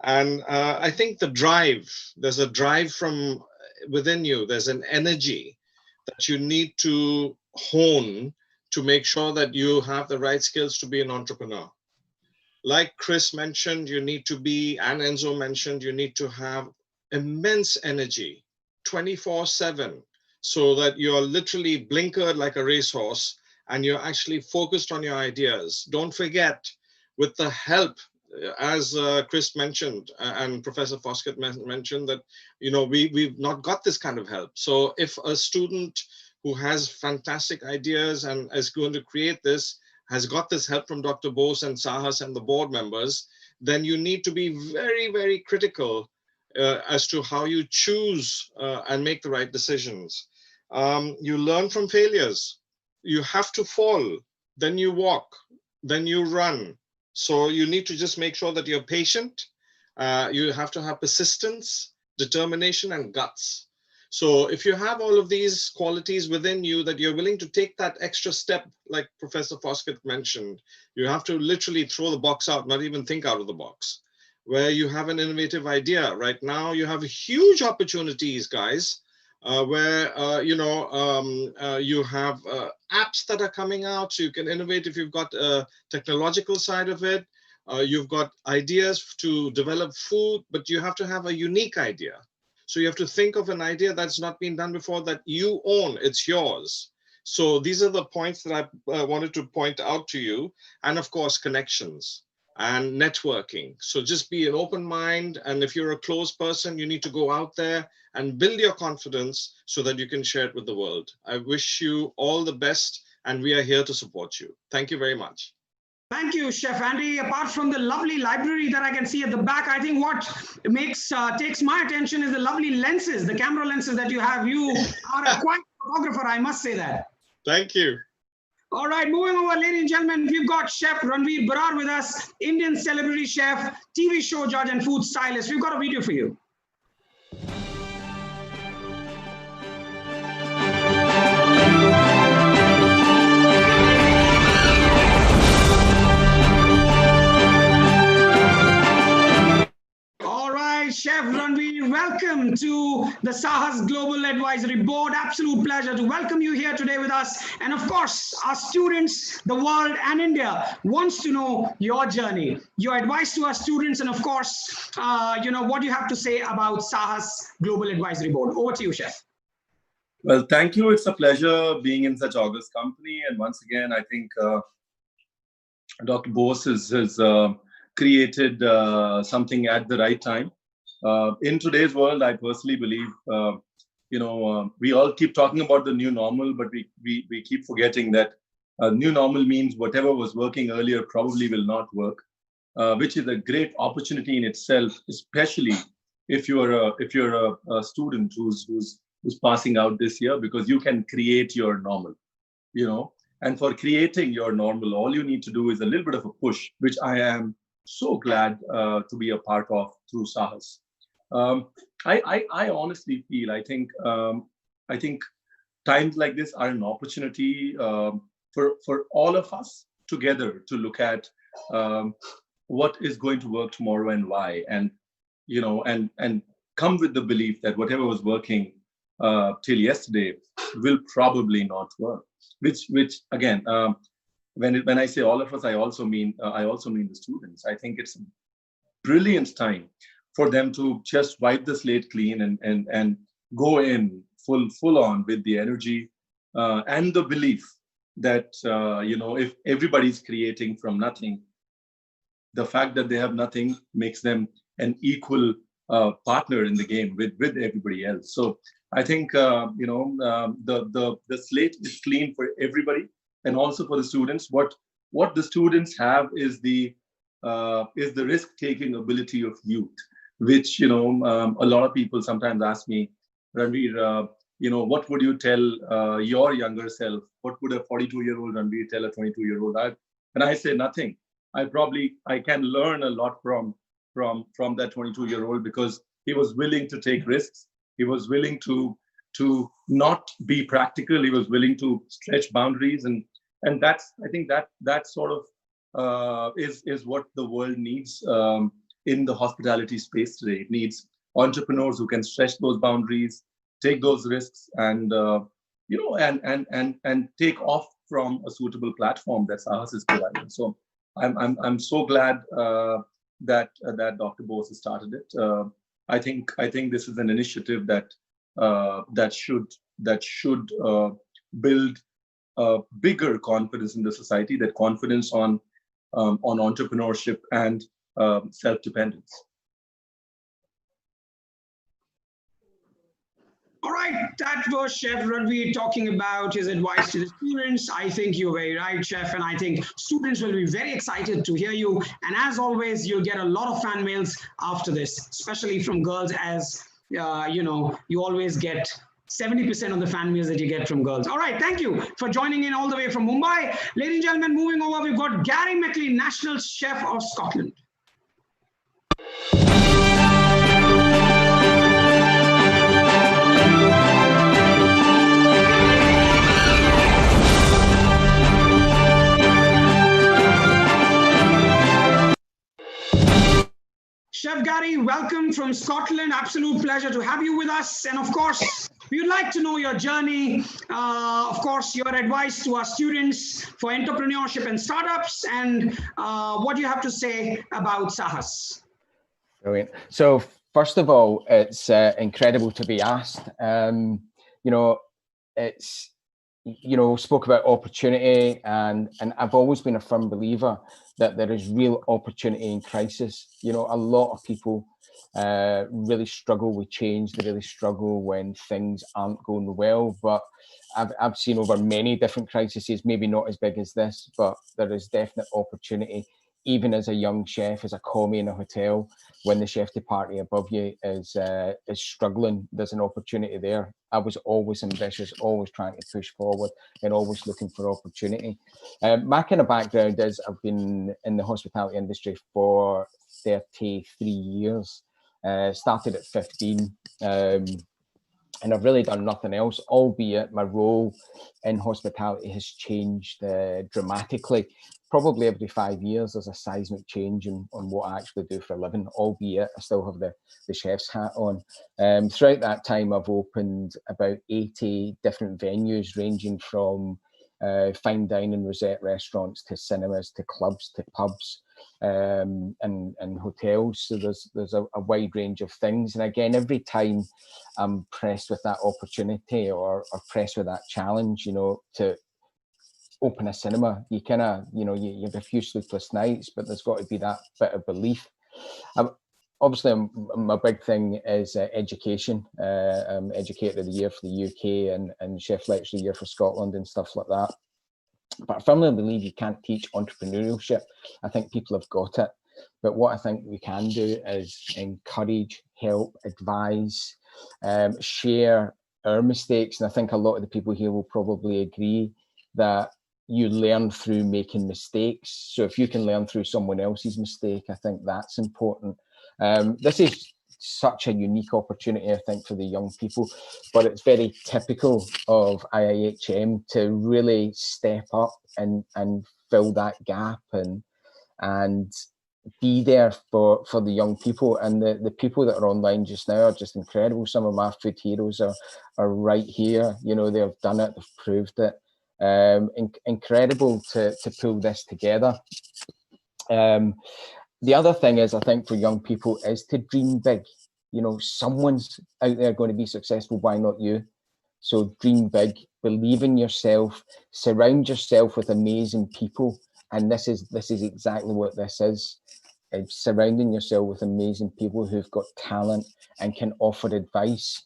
And I think the drive, there's a drive from within you. There's an energy that you need to hone to make sure that you have the right skills to be an entrepreneur. Like Chris mentioned, you need to be, and Enzo mentioned, you need to have immense energy 24/7, so that you're literally blinkered like a racehorse and you're actually focused on your ideas. Don't forget, with the help, as Chris mentioned, and Professor Fosgate mentioned, that, you know, we've not got this kind of help. So if a student who has fantastic ideas and is going to create this has got this help from Dr. Bose and SAHAS and the board members, then you need to be very, very critical as to how you choose and make the right decisions. You learn from failures. You have to fall, then you walk, then you run. So you need to just make sure that you're patient. You have to have persistence, determination, and guts. So if you have all of these qualities within you, that you're willing to take that extra step, like Professor Fosgate mentioned, you have to literally throw the box out, not even think out of the box. Where you have an innovative idea. Right now, you have huge opportunities, guys, where you have apps that are coming out, so you can innovate if you've got a technological side of it. You've got ideas to develop food, but you have to have a unique idea. So you have to think of an idea that's not been done before, that you own, it's yours. So these are the points that I wanted to point out to you. And of course, connections and networking. So just be an open mind. And if you're a closed person, you need to go out there and build your confidence so that you can share it with the world. I wish you all the best, and we are here to support you. Thank you very much. Thank you, Chef Andy. Apart from the lovely library that I can see at the back, I think what takes my attention is the lovely lenses, the camera lenses that you have. You are a quite photographer, I must say that. Thank you. All right, moving over, ladies and gentlemen, we've got Chef Ranveer Barar with us, Indian celebrity chef, TV show judge, and food stylist. We've got a video for you. Chef Ranveer, welcome to the SAHAS Global Advisory Board. Absolute pleasure to welcome you here today with us. And of course, our students, the world and India wants to know your journey, your advice to our students, and of course, what you have to say about SAHAS Global Advisory Board. Over to you, Chef. Well, thank you. It's a pleasure being in such august company. And once again, I think Dr. Bose has created something at the right time. In today's world, I personally believe, we all keep talking about the new normal, but we keep forgetting that new normal means whatever was working earlier probably will not work, which is a great opportunity in itself, especially if you're a student who's passing out this year, because you can create your normal, And for creating your normal, all you need to do is a little bit of a push, which I am so glad to be a part of through SAHAS. I honestly feel, I think times like this are an opportunity for all of us together to look at what is going to work tomorrow and why, and come with the belief that whatever was working till yesterday will probably not work. Which again, when I say all of us, I also mean the students. I think it's a brilliant time for them to just wipe the slate clean and go in full on with the energy and the belief that if everybody's creating from nothing, the fact that they have nothing makes them an equal partner in the game with everybody else. So I think the slate is clean for everybody, and also for the students. What the students have is the risk-taking ability of youth, which a lot of people sometimes ask me, Ranveer, what would you tell your younger self? What would a 42-year-old Ranveer tell a 22-year-old? And I say nothing. I can learn a lot from that 22-year-old, because he was willing to take risks. He was willing to not be practical. He was willing to stretch boundaries, and I think that sort of is what the world needs in the hospitality space today. It needs entrepreneurs who can stretch those boundaries, take those risks, and and take off from a suitable platform that SAHAS is providing. So I'm so glad that Dr. Bose has started it. I think this is an initiative that should build bigger confidence in the society, that confidence on entrepreneurship and self-dependence. All right, that was Chef Ranveer talking about his advice to the students. I think you're very right, Chef, and I think students will be very excited to hear you. And as always, you'll get a lot of fan mails after this, especially from girls, as you always get 70% of the fan mails that you get from girls. All right, thank you for joining in all the way from Mumbai. Ladies and gentlemen, moving over, we've got Gary McLean, National Chef of Scotland. Chef Gary, welcome from Scotland. Absolute pleasure to have you with us. And of course, we'd like to know your journey, of course, your advice to our students for entrepreneurship and startups, and what you have to say about SAHAS. Brilliant. So first of all, it's incredible to be asked. You know, it's, you know, spoke about opportunity, and I've always been a firm believer that there is real opportunity in crisis. You know, a lot of people really struggle with change. They really struggle when things aren't going well. But I've seen over many different crises, maybe not as big as this, but there is definite opportunity. Even as a young chef, as a commie in a hotel, when the chef de partie above you is struggling, there's an opportunity there. I was always ambitious, always trying to push forward, and always looking for opportunity. My kind of background is I've been in the hospitality industry for 33 years. Started at 15, and I've really done nothing else, albeit my role in hospitality has changed dramatically. Probably every 5 years there's a seismic change on what I actually do for a living, albeit I still have the chef's hat on. Throughout that time, I've opened about 80 different venues, ranging from fine dining rosette restaurants to cinemas to clubs to pubs and hotels. So there's a wide range of things. And again, every time I'm pressed with that opportunity or pressed with that challenge, you know, to open a cinema, you kind of, you know, you have a few sleepless nights, but there's got to be that bit of belief. Obviously, my big thing is education. I'm Educator of the Year for the UK and Chef Lecturer of the Year for Scotland and stuff like that. But I firmly believe you can't teach entrepreneurship. I think people have got it. But what I think we can do is encourage, help, advise, share our mistakes. And I think a lot of the people here will probably agree that you learn through making mistakes. So if you can learn through someone else's mistake, I think that's important. This is such a unique opportunity, I think, for the young people, but it's very typical of IIHM to really step up and fill that gap and be there for the young people. And the people that are online just now are just incredible. Some of my food heroes are right here. You know, they've done it, they've proved it. Incredible to pull this together. The other thing is, I think for young people is to dream big. You know, someone's out there going to be successful, why not you? So dream big, believe in yourself, surround yourself with amazing people. And this is exactly what this is. It's surrounding yourself with amazing people who've got talent and can offer advice.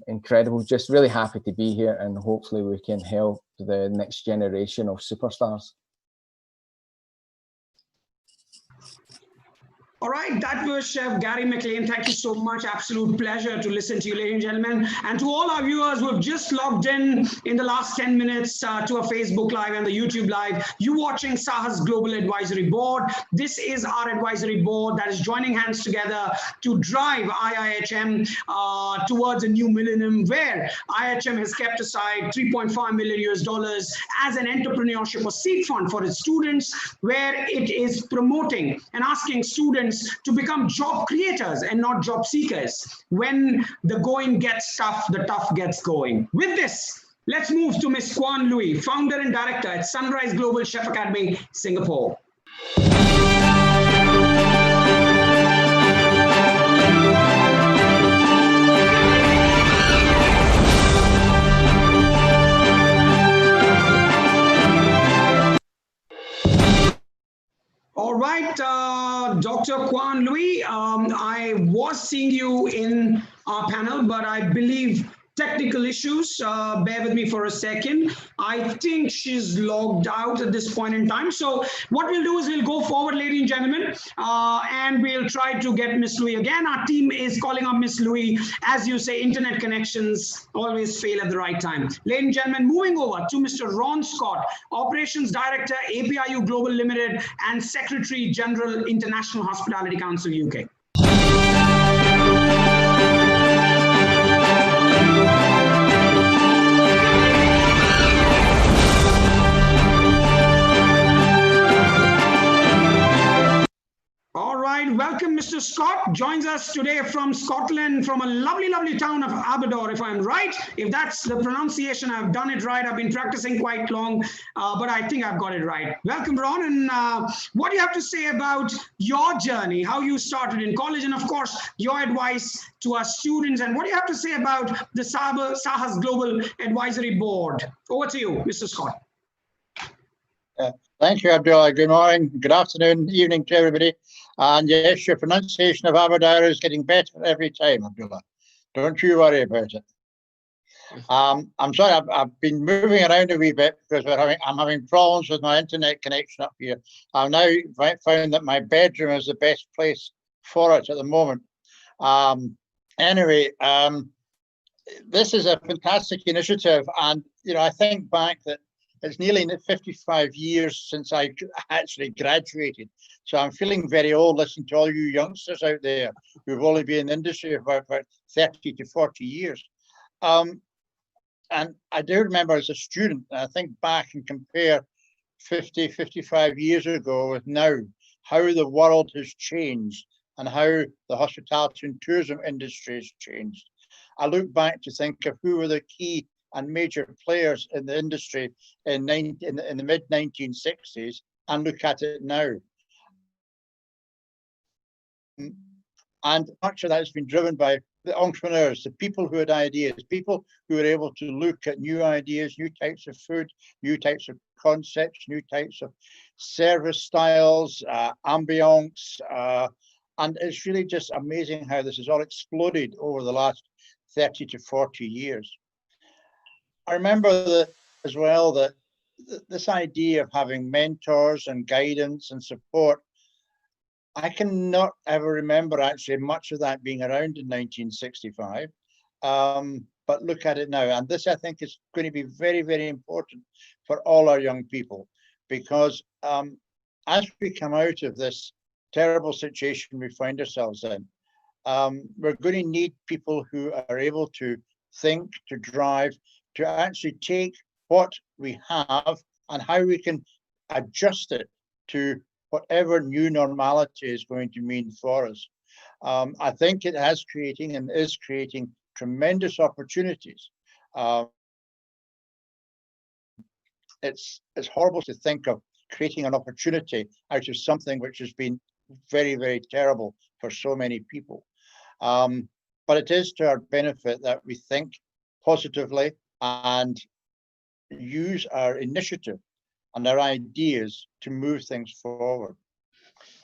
Incredible, just really happy to be here, and hopefully we can help the next generation of superstars. All right, that was Chef Gary McLean. Thank you so much. Absolute pleasure to listen to you, ladies and gentlemen. And to all our viewers who have just logged in the last 10 minutes to our Facebook Live and the YouTube Live, you watching SAHAS Global Advisory Board. This is our advisory board that is joining hands together to drive IIHM towards a new millennium, where IIHM has kept aside $3.5 million as an entrepreneurship or seed fund for its students, where it is promoting and asking students to become job creators and not job seekers. When the going gets tough, the tough gets going. With this, let's move to Ms. Kwan Lui, founder and director at Sunrise Global Chef Academy, Singapore. All right, Dr. Kwan Lui, I was seeing you in our panel, but I believe technical issues. Bear with me for a second. I think she's logged out at this point in time. So what we'll do is we'll go forward, ladies and gentlemen, and we'll try to get Miss Louis again. Our team is calling up Miss Louis. As you say, internet connections always fail at the right time. Ladies and gentlemen, moving over to Mr. Ron Scott, Operations Director, APIU Global Limited, and Secretary General, International Hospitality Council, UK. All right, welcome, Mr. Scott. Joins us today from Scotland, from a lovely, lovely town of Aberdour, if I'm right. If that's the pronunciation, I've done it right. I've been practicing quite long, but I think I've got it right. Welcome, Ron. And what do you have to say about your journey, how you started in college, and of course, your advice to our students, and what do you have to say about the SAHAS Global Advisory Board? Over to you, Mr. Scott. Thank you, Abdullah. Good morning, good afternoon, evening to everybody. And yes, your pronunciation of Aberdour is getting better every time, Abdullah. Don't you worry about it. I'm sorry, I've been moving around a wee bit because I'm having problems with my internet connection up here. I've now found that my bedroom is the best place for it at the moment. Anyway, this is a fantastic initiative, and I think back that it's nearly 55 years since I actually graduated. So I'm feeling very old listening to all you youngsters out there who've only been in the industry for about 30 to 40 years. And I do remember as a student, I think back and compare 50, 55 years ago with now, how the world has changed and how the hospitality and tourism industry has changed. I look back to think of who were the key and major players in the industry in the mid-1960s and look at it now. And much of that has been driven by the entrepreneurs, the people who had ideas, people who were able to look at new ideas, new types of food, new types of concepts, new types of service styles, ambience. And it's really just amazing how this has all exploded over the last 30 to 40 years. I remember as well that this idea of having mentors and guidance and support, I cannot ever remember actually much of that being around in 1965, but look at it now. And this, I think, is going to be very, very important for all our young people, because as we come out of this terrible situation we find ourselves in, we're going to need people who are able to think, to drive, to actually take what we have and how we can adjust it to whatever new normality is going to mean for us. I think it has creating and is creating tremendous opportunities. It's horrible to think of creating an opportunity out of something which has been very, very terrible for so many people. But it is to our benefit that we think positively and use our initiative and our ideas to move things forward.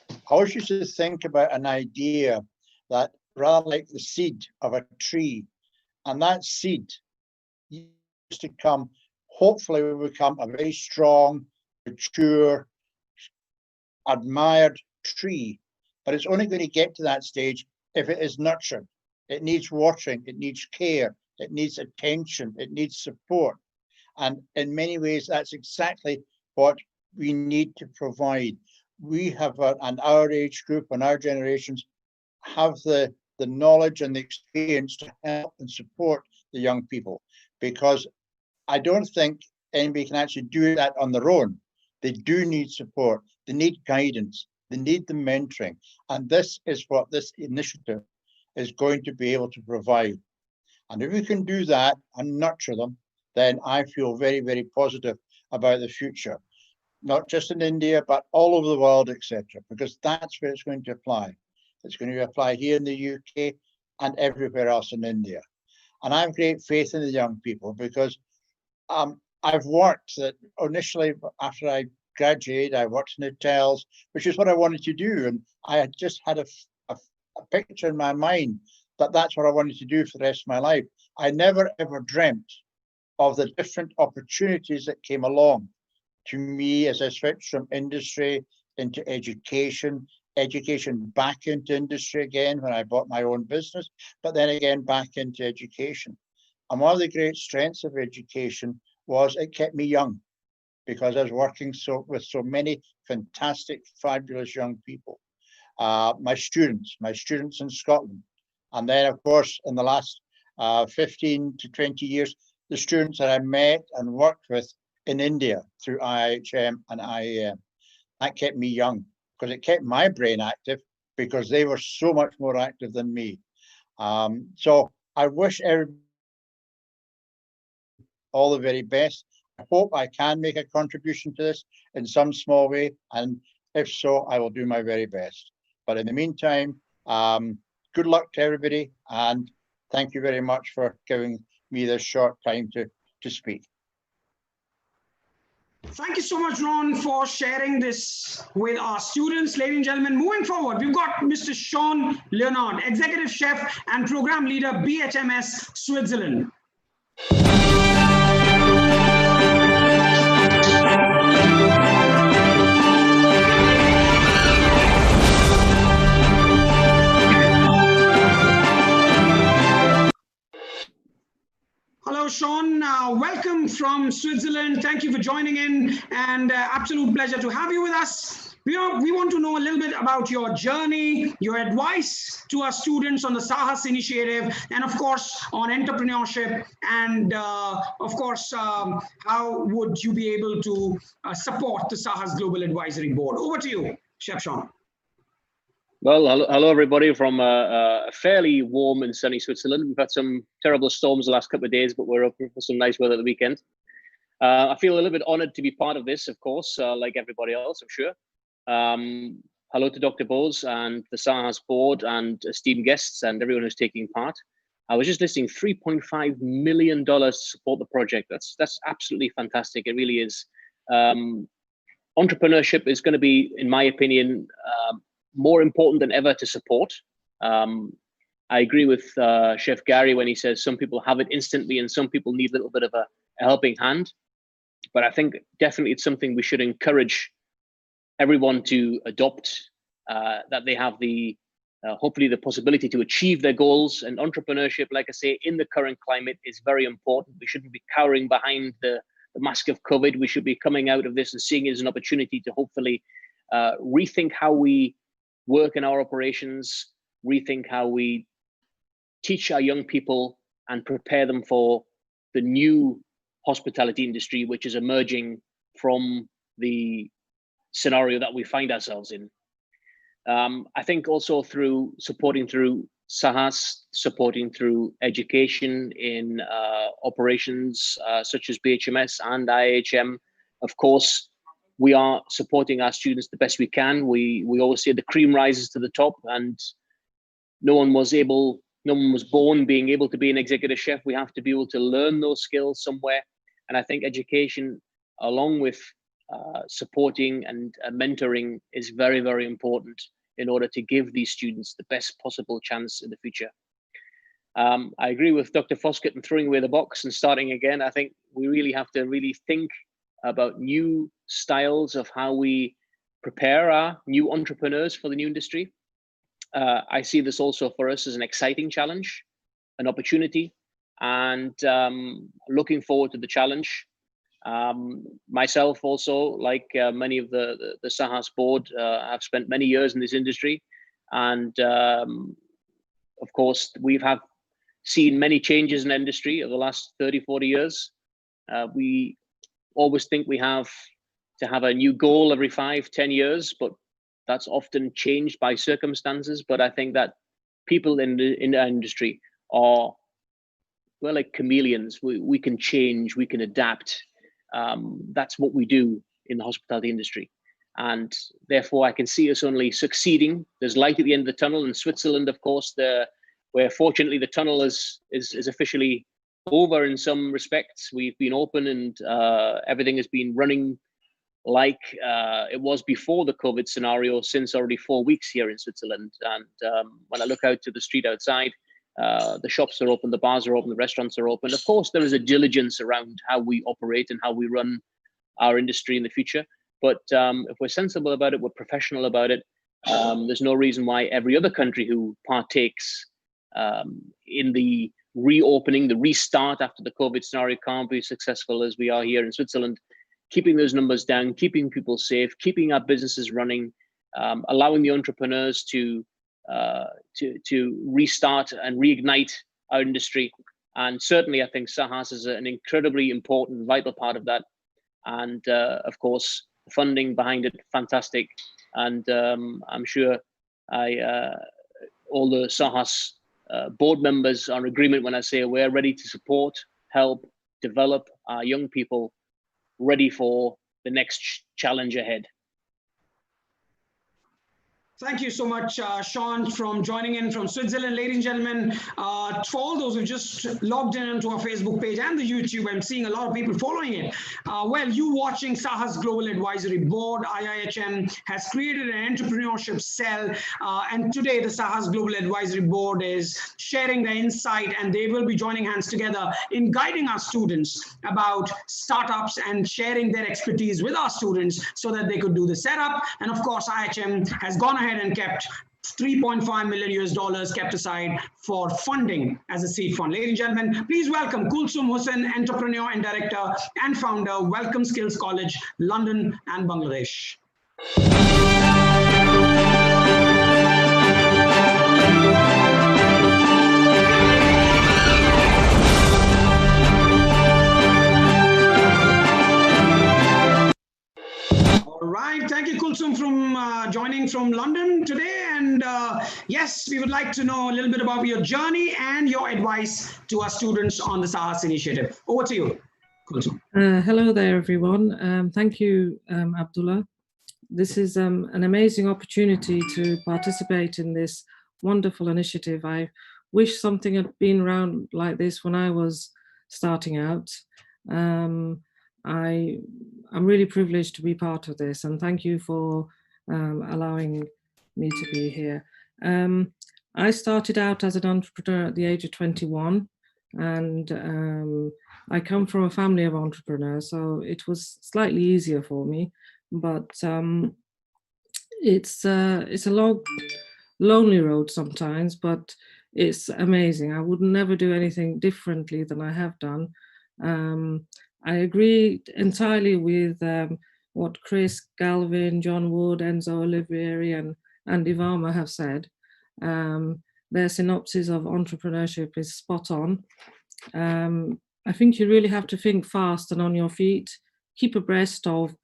I always used to think about an idea that rather like the seed of a tree, and that seed used to come, hopefully will become a very strong, mature, admired tree, but it's only going to get to that stage if it is nurtured. It needs watering, it needs care, it needs attention, it needs support. And in many ways, that's exactly what we need to provide. We have, and our age group and our generations have the knowledge and the experience to help and support the young people, because I don't think anybody can actually do that on their own. They do need support, they need guidance, they need the mentoring. And this is what this initiative is going to be able to provide. And if we can do that and nurture them, then I feel very, very positive about the future, not just in India, but all over the world, etc., because that's where it's going to apply. It's going to apply here in the UK and everywhere else in India. And I have great faith in the young people, because I've worked that initially after I graduated, I worked in hotels, which is what I wanted to do. And I had just had a picture in my mind that that's what I wanted to do for the rest of my life. I never ever dreamt of the different opportunities that came along to me as I switched from industry into education, education back into industry again when I bought my own business, but then again back into education. And one of the great strengths of education was it kept me young, because I was working with so many fantastic, fabulous young people. My students in Scotland. And then, of course, in the last 15 to 20 years, the students that I met and worked with in India through IIHM and IIM. That kept me young, because it kept my brain active, because they were so much more active than me. So I wish everybody all the very best. I hope I can make a contribution to this in some small way, and if so, I will do my very best. But in the meantime, good luck to everybody, and thank you very much for giving me this short time to speak. Thank you so much, Ron, for sharing this with our students. Ladies and gentlemen, moving forward, we've got Mr. Sean Leonard, Executive Chef and Program Leader, BHMS, Switzerland. Hello, Sean. Welcome from Switzerland. Thank you for joining in, and absolute pleasure to have you with us. We want to know a little bit about your journey, your advice to our students on the SAHAS initiative, and of course on entrepreneurship, and of course how would you be able to support the SAHAS Global Advisory Board. Over to you, Chef Sean. Well, hello everybody from a fairly warm and sunny Switzerland. We've had some terrible storms the last couple of days, but we're hoping for some nice weather at the weekend. I feel a little bit honored to be part of this, of course, like everybody else, I'm sure. Hello to Dr. Bose and the SAHAS board and esteemed guests and everyone who's taking part. I was just listing $3.5 million to support the project. That's absolutely fantastic. It really is. Entrepreneurship is going to be, in my opinion, more important than ever to support. I agree with Chef Gary when he says some people have it instantly and some people need a little bit of a helping hand. But I think definitely it's something we should encourage everyone to adopt, that they have the hopefully the possibility to achieve their goals. And entrepreneurship, like I say, in the current climate is very important. We shouldn't be cowering behind the mask of COVID. We should be coming out of this and seeing it as an opportunity to hopefully rethink how we work in our operations, rethink how we teach our young people and prepare them for the new hospitality industry, which is emerging from the scenario that we find ourselves in. I think also through supporting through SAHAS, supporting through education in operations such as BHMS and IIHM, of course, we are supporting our students the best we can. We always say the cream rises to the top, and no one was born being able to be an executive chef. We have to be able to learn those skills somewhere. And I think education, along with supporting and mentoring, is very, very important in order to give these students the best possible chance in the future. I agree with Dr. Fosgate and throwing away the box and starting again. I think we really have to really think about new styles of how we prepare our new entrepreneurs for the new industry. I see this also for us as an exciting challenge, an opportunity, and looking forward to the challenge. Myself also, like many of the SAHAS board, I've spent many years in this industry. And of course, we've seen many changes in the industry over the last 30, 40 years. We always think we have to have a new goal every 5, 10 years, but that's often changed by circumstances. But I think that people in the industry are, well, like chameleons. We can change, we can adapt. That's what we do in the hospitality industry. And therefore, I can see us only succeeding. There's light at the end of the tunnel. In Switzerland, of course, where fortunately the tunnel is officially over in some respects. We've been open and everything has been running like it was before the COVID scenario since already 4 weeks here in Switzerland. And when I look out to the street outside, The shops are open, the bars are open, the restaurants are open. Of course, there is a diligence around how we operate and how we run our industry in the future. But if we're sensible about it, we're professional about it, there's no reason why every other country who partakes in the reopening, the restart after the COVID scenario can't be successful as we are here in Switzerland, keeping those numbers down, keeping people safe, keeping our businesses running, allowing the entrepreneurs to restart and reignite our industry. And certainly I think SAHAS is an incredibly important, vital part of that. And of course, the funding behind it, fantastic. And I'm sure all the SAHAS board members are in agreement when I say we're ready to support, help, develop our young people ready for the next challenge ahead. Thank you so much, Sean, from joining in from Switzerland. Ladies and gentlemen, for all those who just logged in onto our Facebook page and the YouTube, I'm seeing a lot of people following it. Well, you watching SAHAS Global Advisory Board, IIHM has created an entrepreneurship cell. And today the SAHAS Global Advisory Board is sharing their insight, and they will be joining hands together in guiding our students about startups and sharing their expertise with our students so that they could do the setup. And of course, IIHM has gone ahead and kept $3.5 million kept aside for funding as a seed fund. Ladies and gentlemen, please welcome Kulsum Hussain, entrepreneur and director and founder, Welcome Skills College, London and Bangladesh. All right, thank you, Kulsum, from joining from London today. And yes, we would like to know a little bit about your journey and your advice to our students on the SAHAS initiative. Over to you, Kulsum. Hello there, everyone. Thank you, Abdullah. This is an amazing opportunity to participate in this wonderful initiative. I wish something had been around like this when I was starting out. I'm really privileged to be part of this, and thank you for allowing me to be here. I started out as an entrepreneur at the age of 21, and I come from a family of entrepreneurs, so it was slightly easier for me, but it's a long, lonely road sometimes, but it's amazing. I would never do anything differently than I have done. I agree entirely with what Chris, Gavin, John Wood, Enzo Olivieri, and Andy Varma have said. Their synopsis of entrepreneurship is spot on. I think you really have to think fast and on your feet, keep abreast of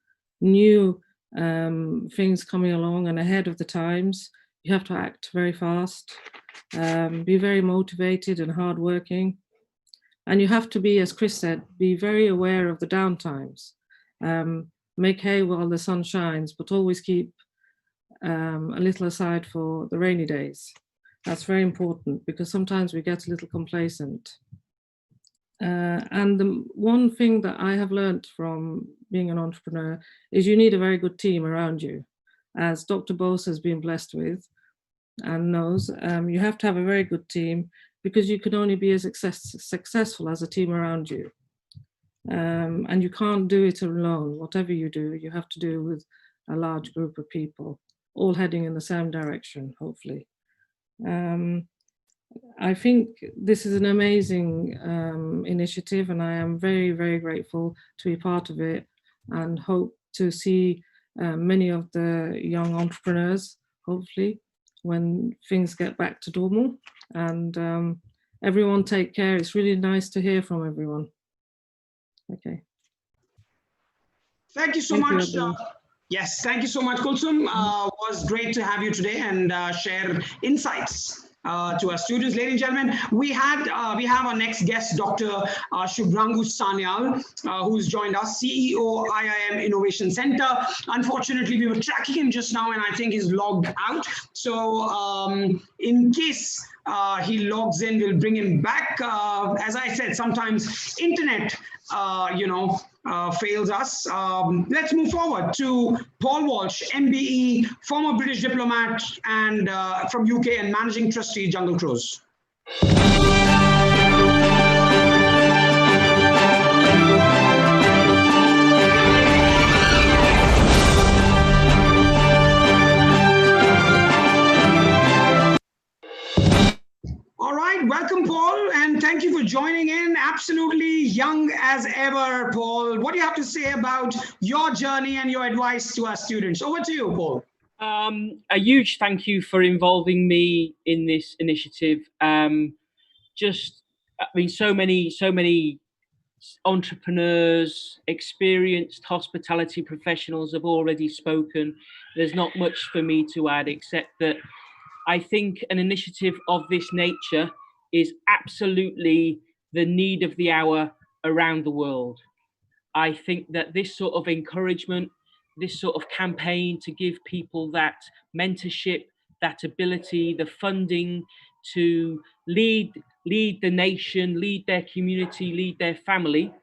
new things coming along and ahead of the times. You have to act very fast, be very motivated and hardworking. And you have to be, as Chris said, be very aware of the downtimes. Make hay while the sun shines, but always keep a little aside for the rainy days. That's very important because sometimes we get a little complacent. And the one thing that I have learned from being an entrepreneur is you need a very good team around you. As Dr. Bose has been blessed with and knows, you have to have a very good team, because you can only be as successful as a team around you. And you can't do it alone. Whatever you do, you have to do with a large group of people, all heading in the same direction, hopefully. I think this is an amazing initiative, and I am very, very grateful to be part of it, and hope to see many of the young entrepreneurs, hopefully, when things get back to normal. And everyone take care. It's really nice to hear from everyone. Okay. Thank you so much. Yes, thank you so much, Kulsum. It was great to have you today and share insights to our students. Ladies and gentlemen, we have our next guest, Dr. Shubhrangu Sanyal, who's joined us, CEO, IIM Innovation Center. Unfortunately, we were tracking him just now, and I think he's logged out. So in case he logs in, we'll bring him back. As I said, sometimes internet, fails us. Let's move forward to Paul Walsh, MBE, former British diplomat and from UK and managing trustee, Jungle Cruise. All right, welcome, Paul, and thank you for joining in. Absolutely young as ever, Paul. What do you have to say about your journey and your advice to our students? Over to you, Paul. A huge thank you for involving me in this initiative. I mean, so many entrepreneurs, experienced hospitality professionals have already spoken. There's not much for me to add, except that I think an initiative of this nature is absolutely the need of the hour around the world. I think that this sort of encouragement, this sort of campaign to give people that mentorship, that ability, the funding to lead the nation, lead their community, lead their family,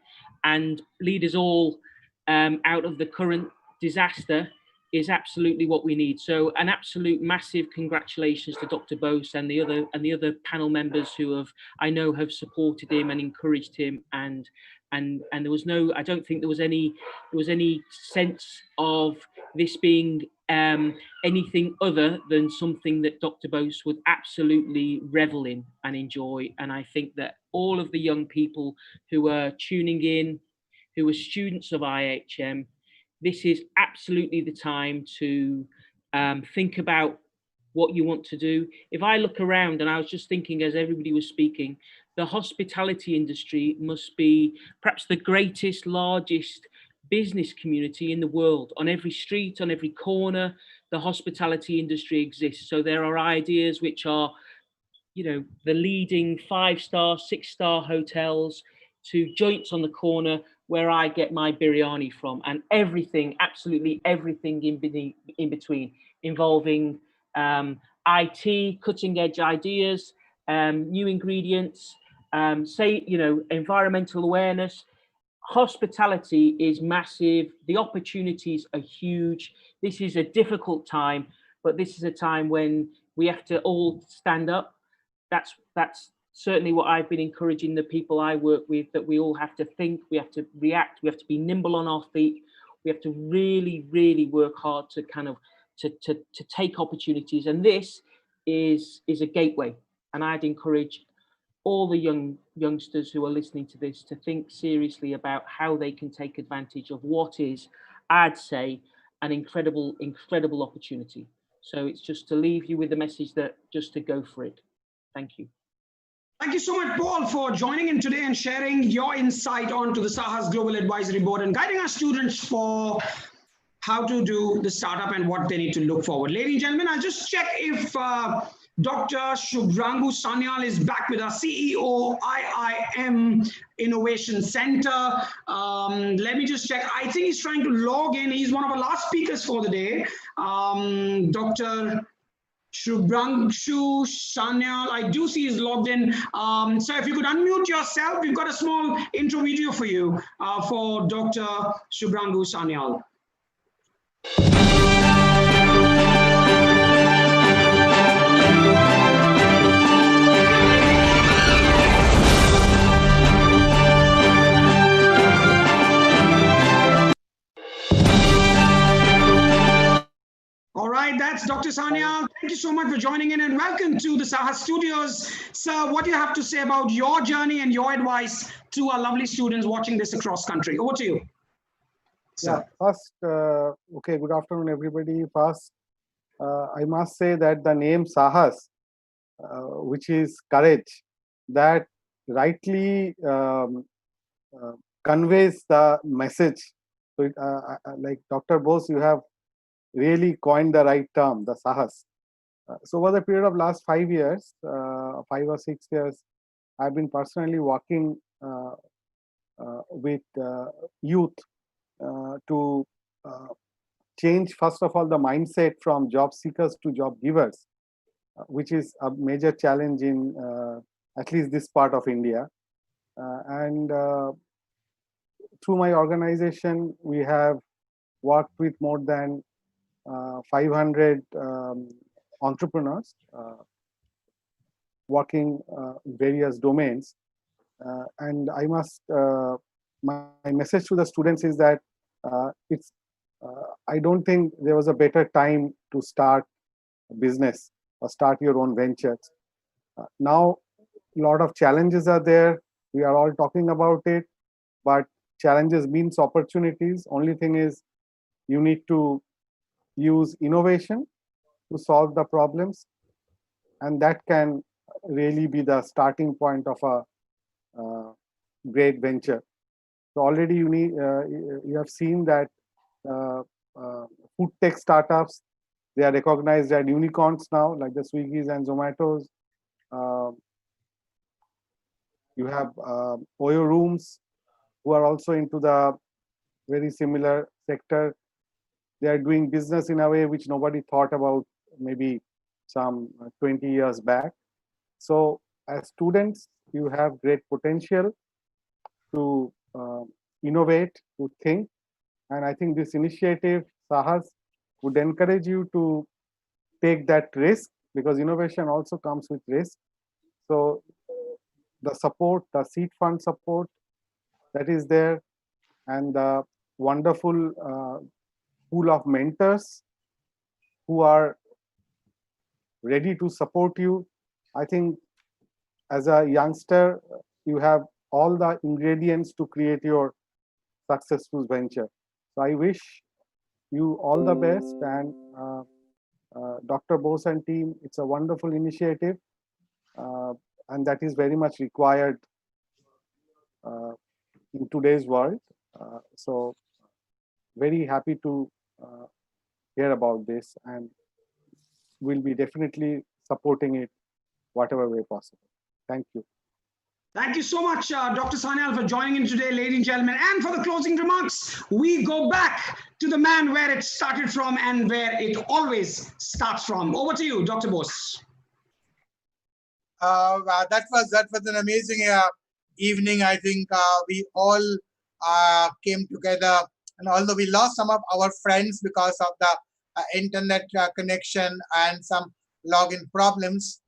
and lead us all out of the current disaster is absolutely what we need. So an absolute massive congratulations to Dr. Bose and the other panel members who I know have supported him and encouraged him, and there was no, I don't think there was any sense of this being anything other than something that Dr. Bose would absolutely revel in and enjoy. And I think that all of the young people who are tuning in, who are students of IIHM, this is absolutely the time to think about what you want to do. If I look around, and I was just thinking as everybody was speaking, the hospitality industry must be perhaps the greatest, largest business community in the world. On every street, on every corner, the hospitality industry exists. So there are ideas which are, you know, the leading 5-star, 6-star hotels to joints on the corner where I get my biryani from, and everything, absolutely everything in between, involving IT, cutting edge ideas, new ingredients, environmental awareness. Hospitality is massive. The opportunities are huge. This is a difficult time, but this is a time when we have to all stand up. That's certainly what I've been encouraging the people I work with, that we all have to think, we have to react, we have to be nimble on our feet. We have to really, really work hard to kind of to take opportunities. And this is a gateway. And I'd encourage all the youngsters who are listening to this to think seriously about how they can take advantage of what is, I'd say, an incredible opportunity. So it's just to leave you with the message that just to go for it. Thank you. Thank you so much, Paul, for joining in today and sharing your insight onto the SAHAS Global Advisory Board and guiding our students for how to do the startup and what they need to look forward. Ladies and gentlemen, I'll just check if Dr. Shubhrangu Sanyal is back with us, CEO, IIM Innovation Center. Let me just check. I think he's trying to log in. He's one of our last speakers for the day. Dr. Shubhrangu Sanyal, I do see he's logged in. So if you could unmute yourself, we've got a small intro video for you for Dr. Shubhrangu Sanyal. All right, that's Dr. Sanyal. Thank you so much for joining in and welcome to the SAHAS Studios. Sir, what do you have to say about your journey and your advice to our lovely students watching this across country? Over to you. Yeah, first, okay, good afternoon, everybody. First, I must say that the name SAHAS, which is courage, that rightly conveys the message. So, like Dr. Bose, you have really coined the right term, the SAHAS. So over the period of last 5 years, 5 or 6 years, I've been personally working with youth to change, first of all, the mindset from job seekers to job givers, which is a major challenge in at least this part of India. And through my organization, we have worked with more than 500 entrepreneurs working various domains. And I must, my message to the students is that I don't think there was a better time to start a business or start your own ventures. Now, a lot of challenges are there. We are all talking about it, but challenges means opportunities. Only thing is you need to use innovation to solve the problems, and that can really be the starting point of a great venture. So already you have seen that food tech startups, they are recognized as unicorns now, like the Swiggies and Zomatos. You have Oyo Rooms, who are also into the very similar sector. They are doing business in a way which nobody thought about maybe some 20 years back. So as students, you have great potential to innovate, to think. And I think this initiative, SAHAS, would encourage you to take that risk, because innovation also comes with risk. So the support, the seed fund support that is there, and the wonderful pool of mentors who are ready to support you. I think as a youngster, you have all the ingredients to create your successful venture. So I wish you all the best, and Dr. Bose and team, it's a wonderful initiative, and that is very much required in today's world. So very happy to hear about this, and we'll be definitely supporting it whatever way possible. Thank you. Thank you so much, Dr. Sanyal, for joining in today, ladies and gentlemen. And for the closing remarks, we go back to the man where it started from and where it always starts from. Over to you, Dr. Bose. That was an amazing evening. I think we all came together, and although we lost some of our friends because of the internet connection and some login problems,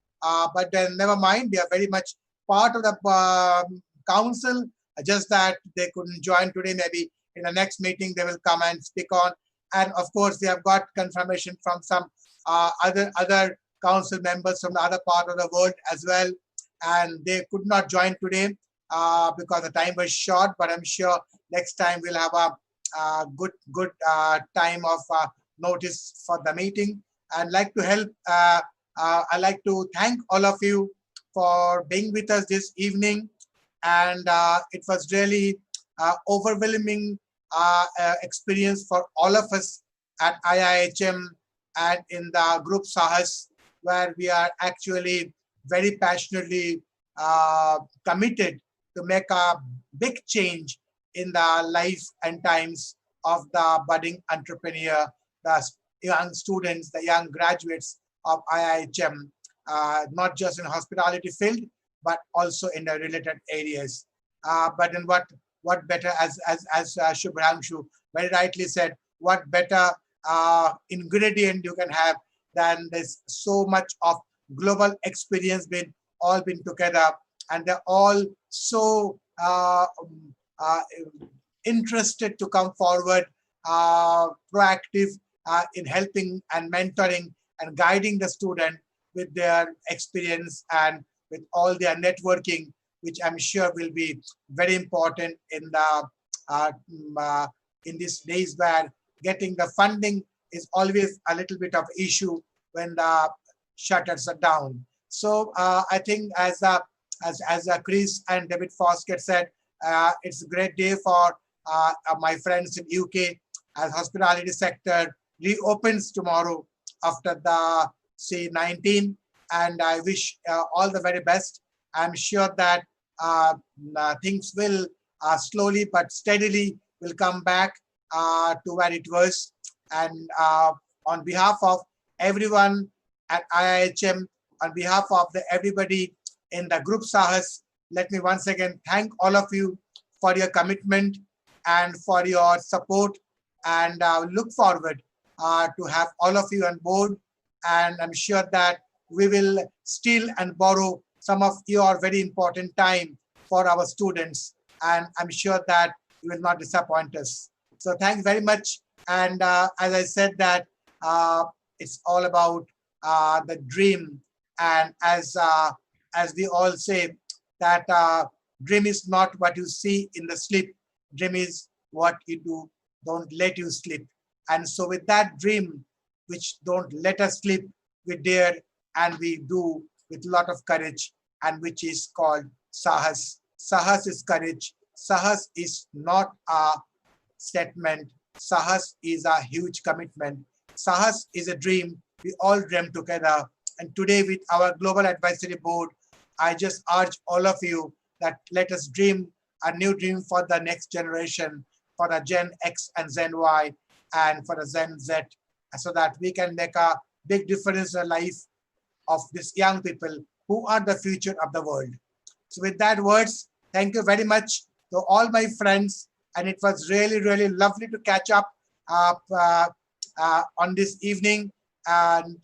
but then never mind, they are very much part of the council, just that they couldn't join today. Maybe in the next meeting they will come and speak on. And of course, we have got confirmation from some other council members from the other part of the world as well, and they could not join today because the time was short. But I'm sure next time we'll have a good time of notice for the meeting. And like to help, I'd like to thank all of you for being with us this evening, and it was really overwhelming experience for all of us at IIHM and in the group SAHAS, where we are actually very passionately committed to make a big change in the life and times of the budding entrepreneur, the young students, the young graduates of IIHM. Not just in hospitality field, but also in the related areas. But then what better, as Shubhranshu very rightly said, what better ingredient you can have than this so much of global experience all been together, and they're all so interested to come forward, proactive in helping and mentoring and guiding the student with their experience and with all their networking, which I'm sure will be very important in the in these days where getting the funding is always a little bit of issue when the shutters are down. So I think as Chris and David Fosgate said, it's a great day for my friends in UK, as hospitality sector reopens tomorrow after the C19, and I wish all the very best. I'm sure that things will slowly but steadily will come back to where it was. And on behalf of everyone at IIHM, on behalf of everybody in the group SAHAS, let me once again thank all of you for your commitment and for your support, and look forward to have all of you on board. And I'm sure that we will steal and borrow some of your very important time for our students, and I'm sure that you will not disappoint us. So thanks very much. And as I said that it's all about the dream, and as we all say that dream is not what you see in the sleep, dream is what you do, don't let you sleep. And so with that dream, which don't let us sleep, we dare and we do with a lot of courage, and which is called SAHAS. SAHAS is courage. SAHAS is not a statement. SAHAS is a huge commitment. SAHAS is a dream we all dream together. And today with our Global Advisory Board, I just urge all of you that let us dream a new dream for the next generation, for the Gen X and Gen Y, and for the Gen Z, so that we can make a big difference in the life of these young people who are the future of the world. So with that words, thank you very much to all my friends, and it was really, really lovely to catch up on this evening, and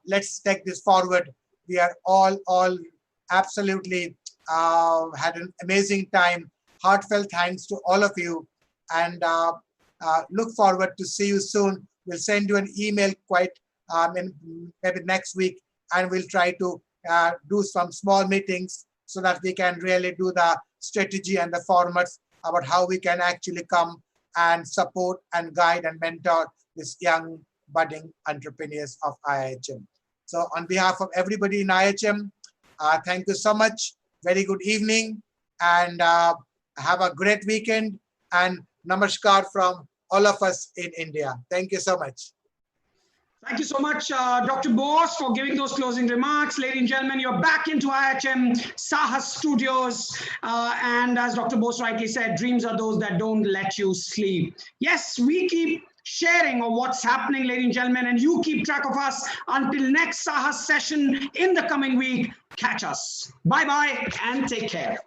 let's take this forward. We are all absolutely had an amazing time. Heartfelt thanks to all of you, and look forward to see you soon. We'll send you an email quite maybe next week, and we'll try to do some small meetings so that we can really do the strategy and the formats about how we can actually come and support and guide and mentor these young budding entrepreneurs of IIHM. So on behalf of everybody in IIHM, thank you so much. Very good evening, and have a great weekend, and namaskar from all of us in India. Thank you so much. Thank you so much, Dr. Bose, for giving those closing remarks. Ladies and gentlemen, you're back into IIHM SAHAS Studios. And as Dr. Bose rightly said, dreams are those that don't let you sleep. Yes, we keep sharing of what's happening, ladies and gentlemen, and you keep track of us until next SAHAS session in the coming week. Catch us. Bye-bye and take care.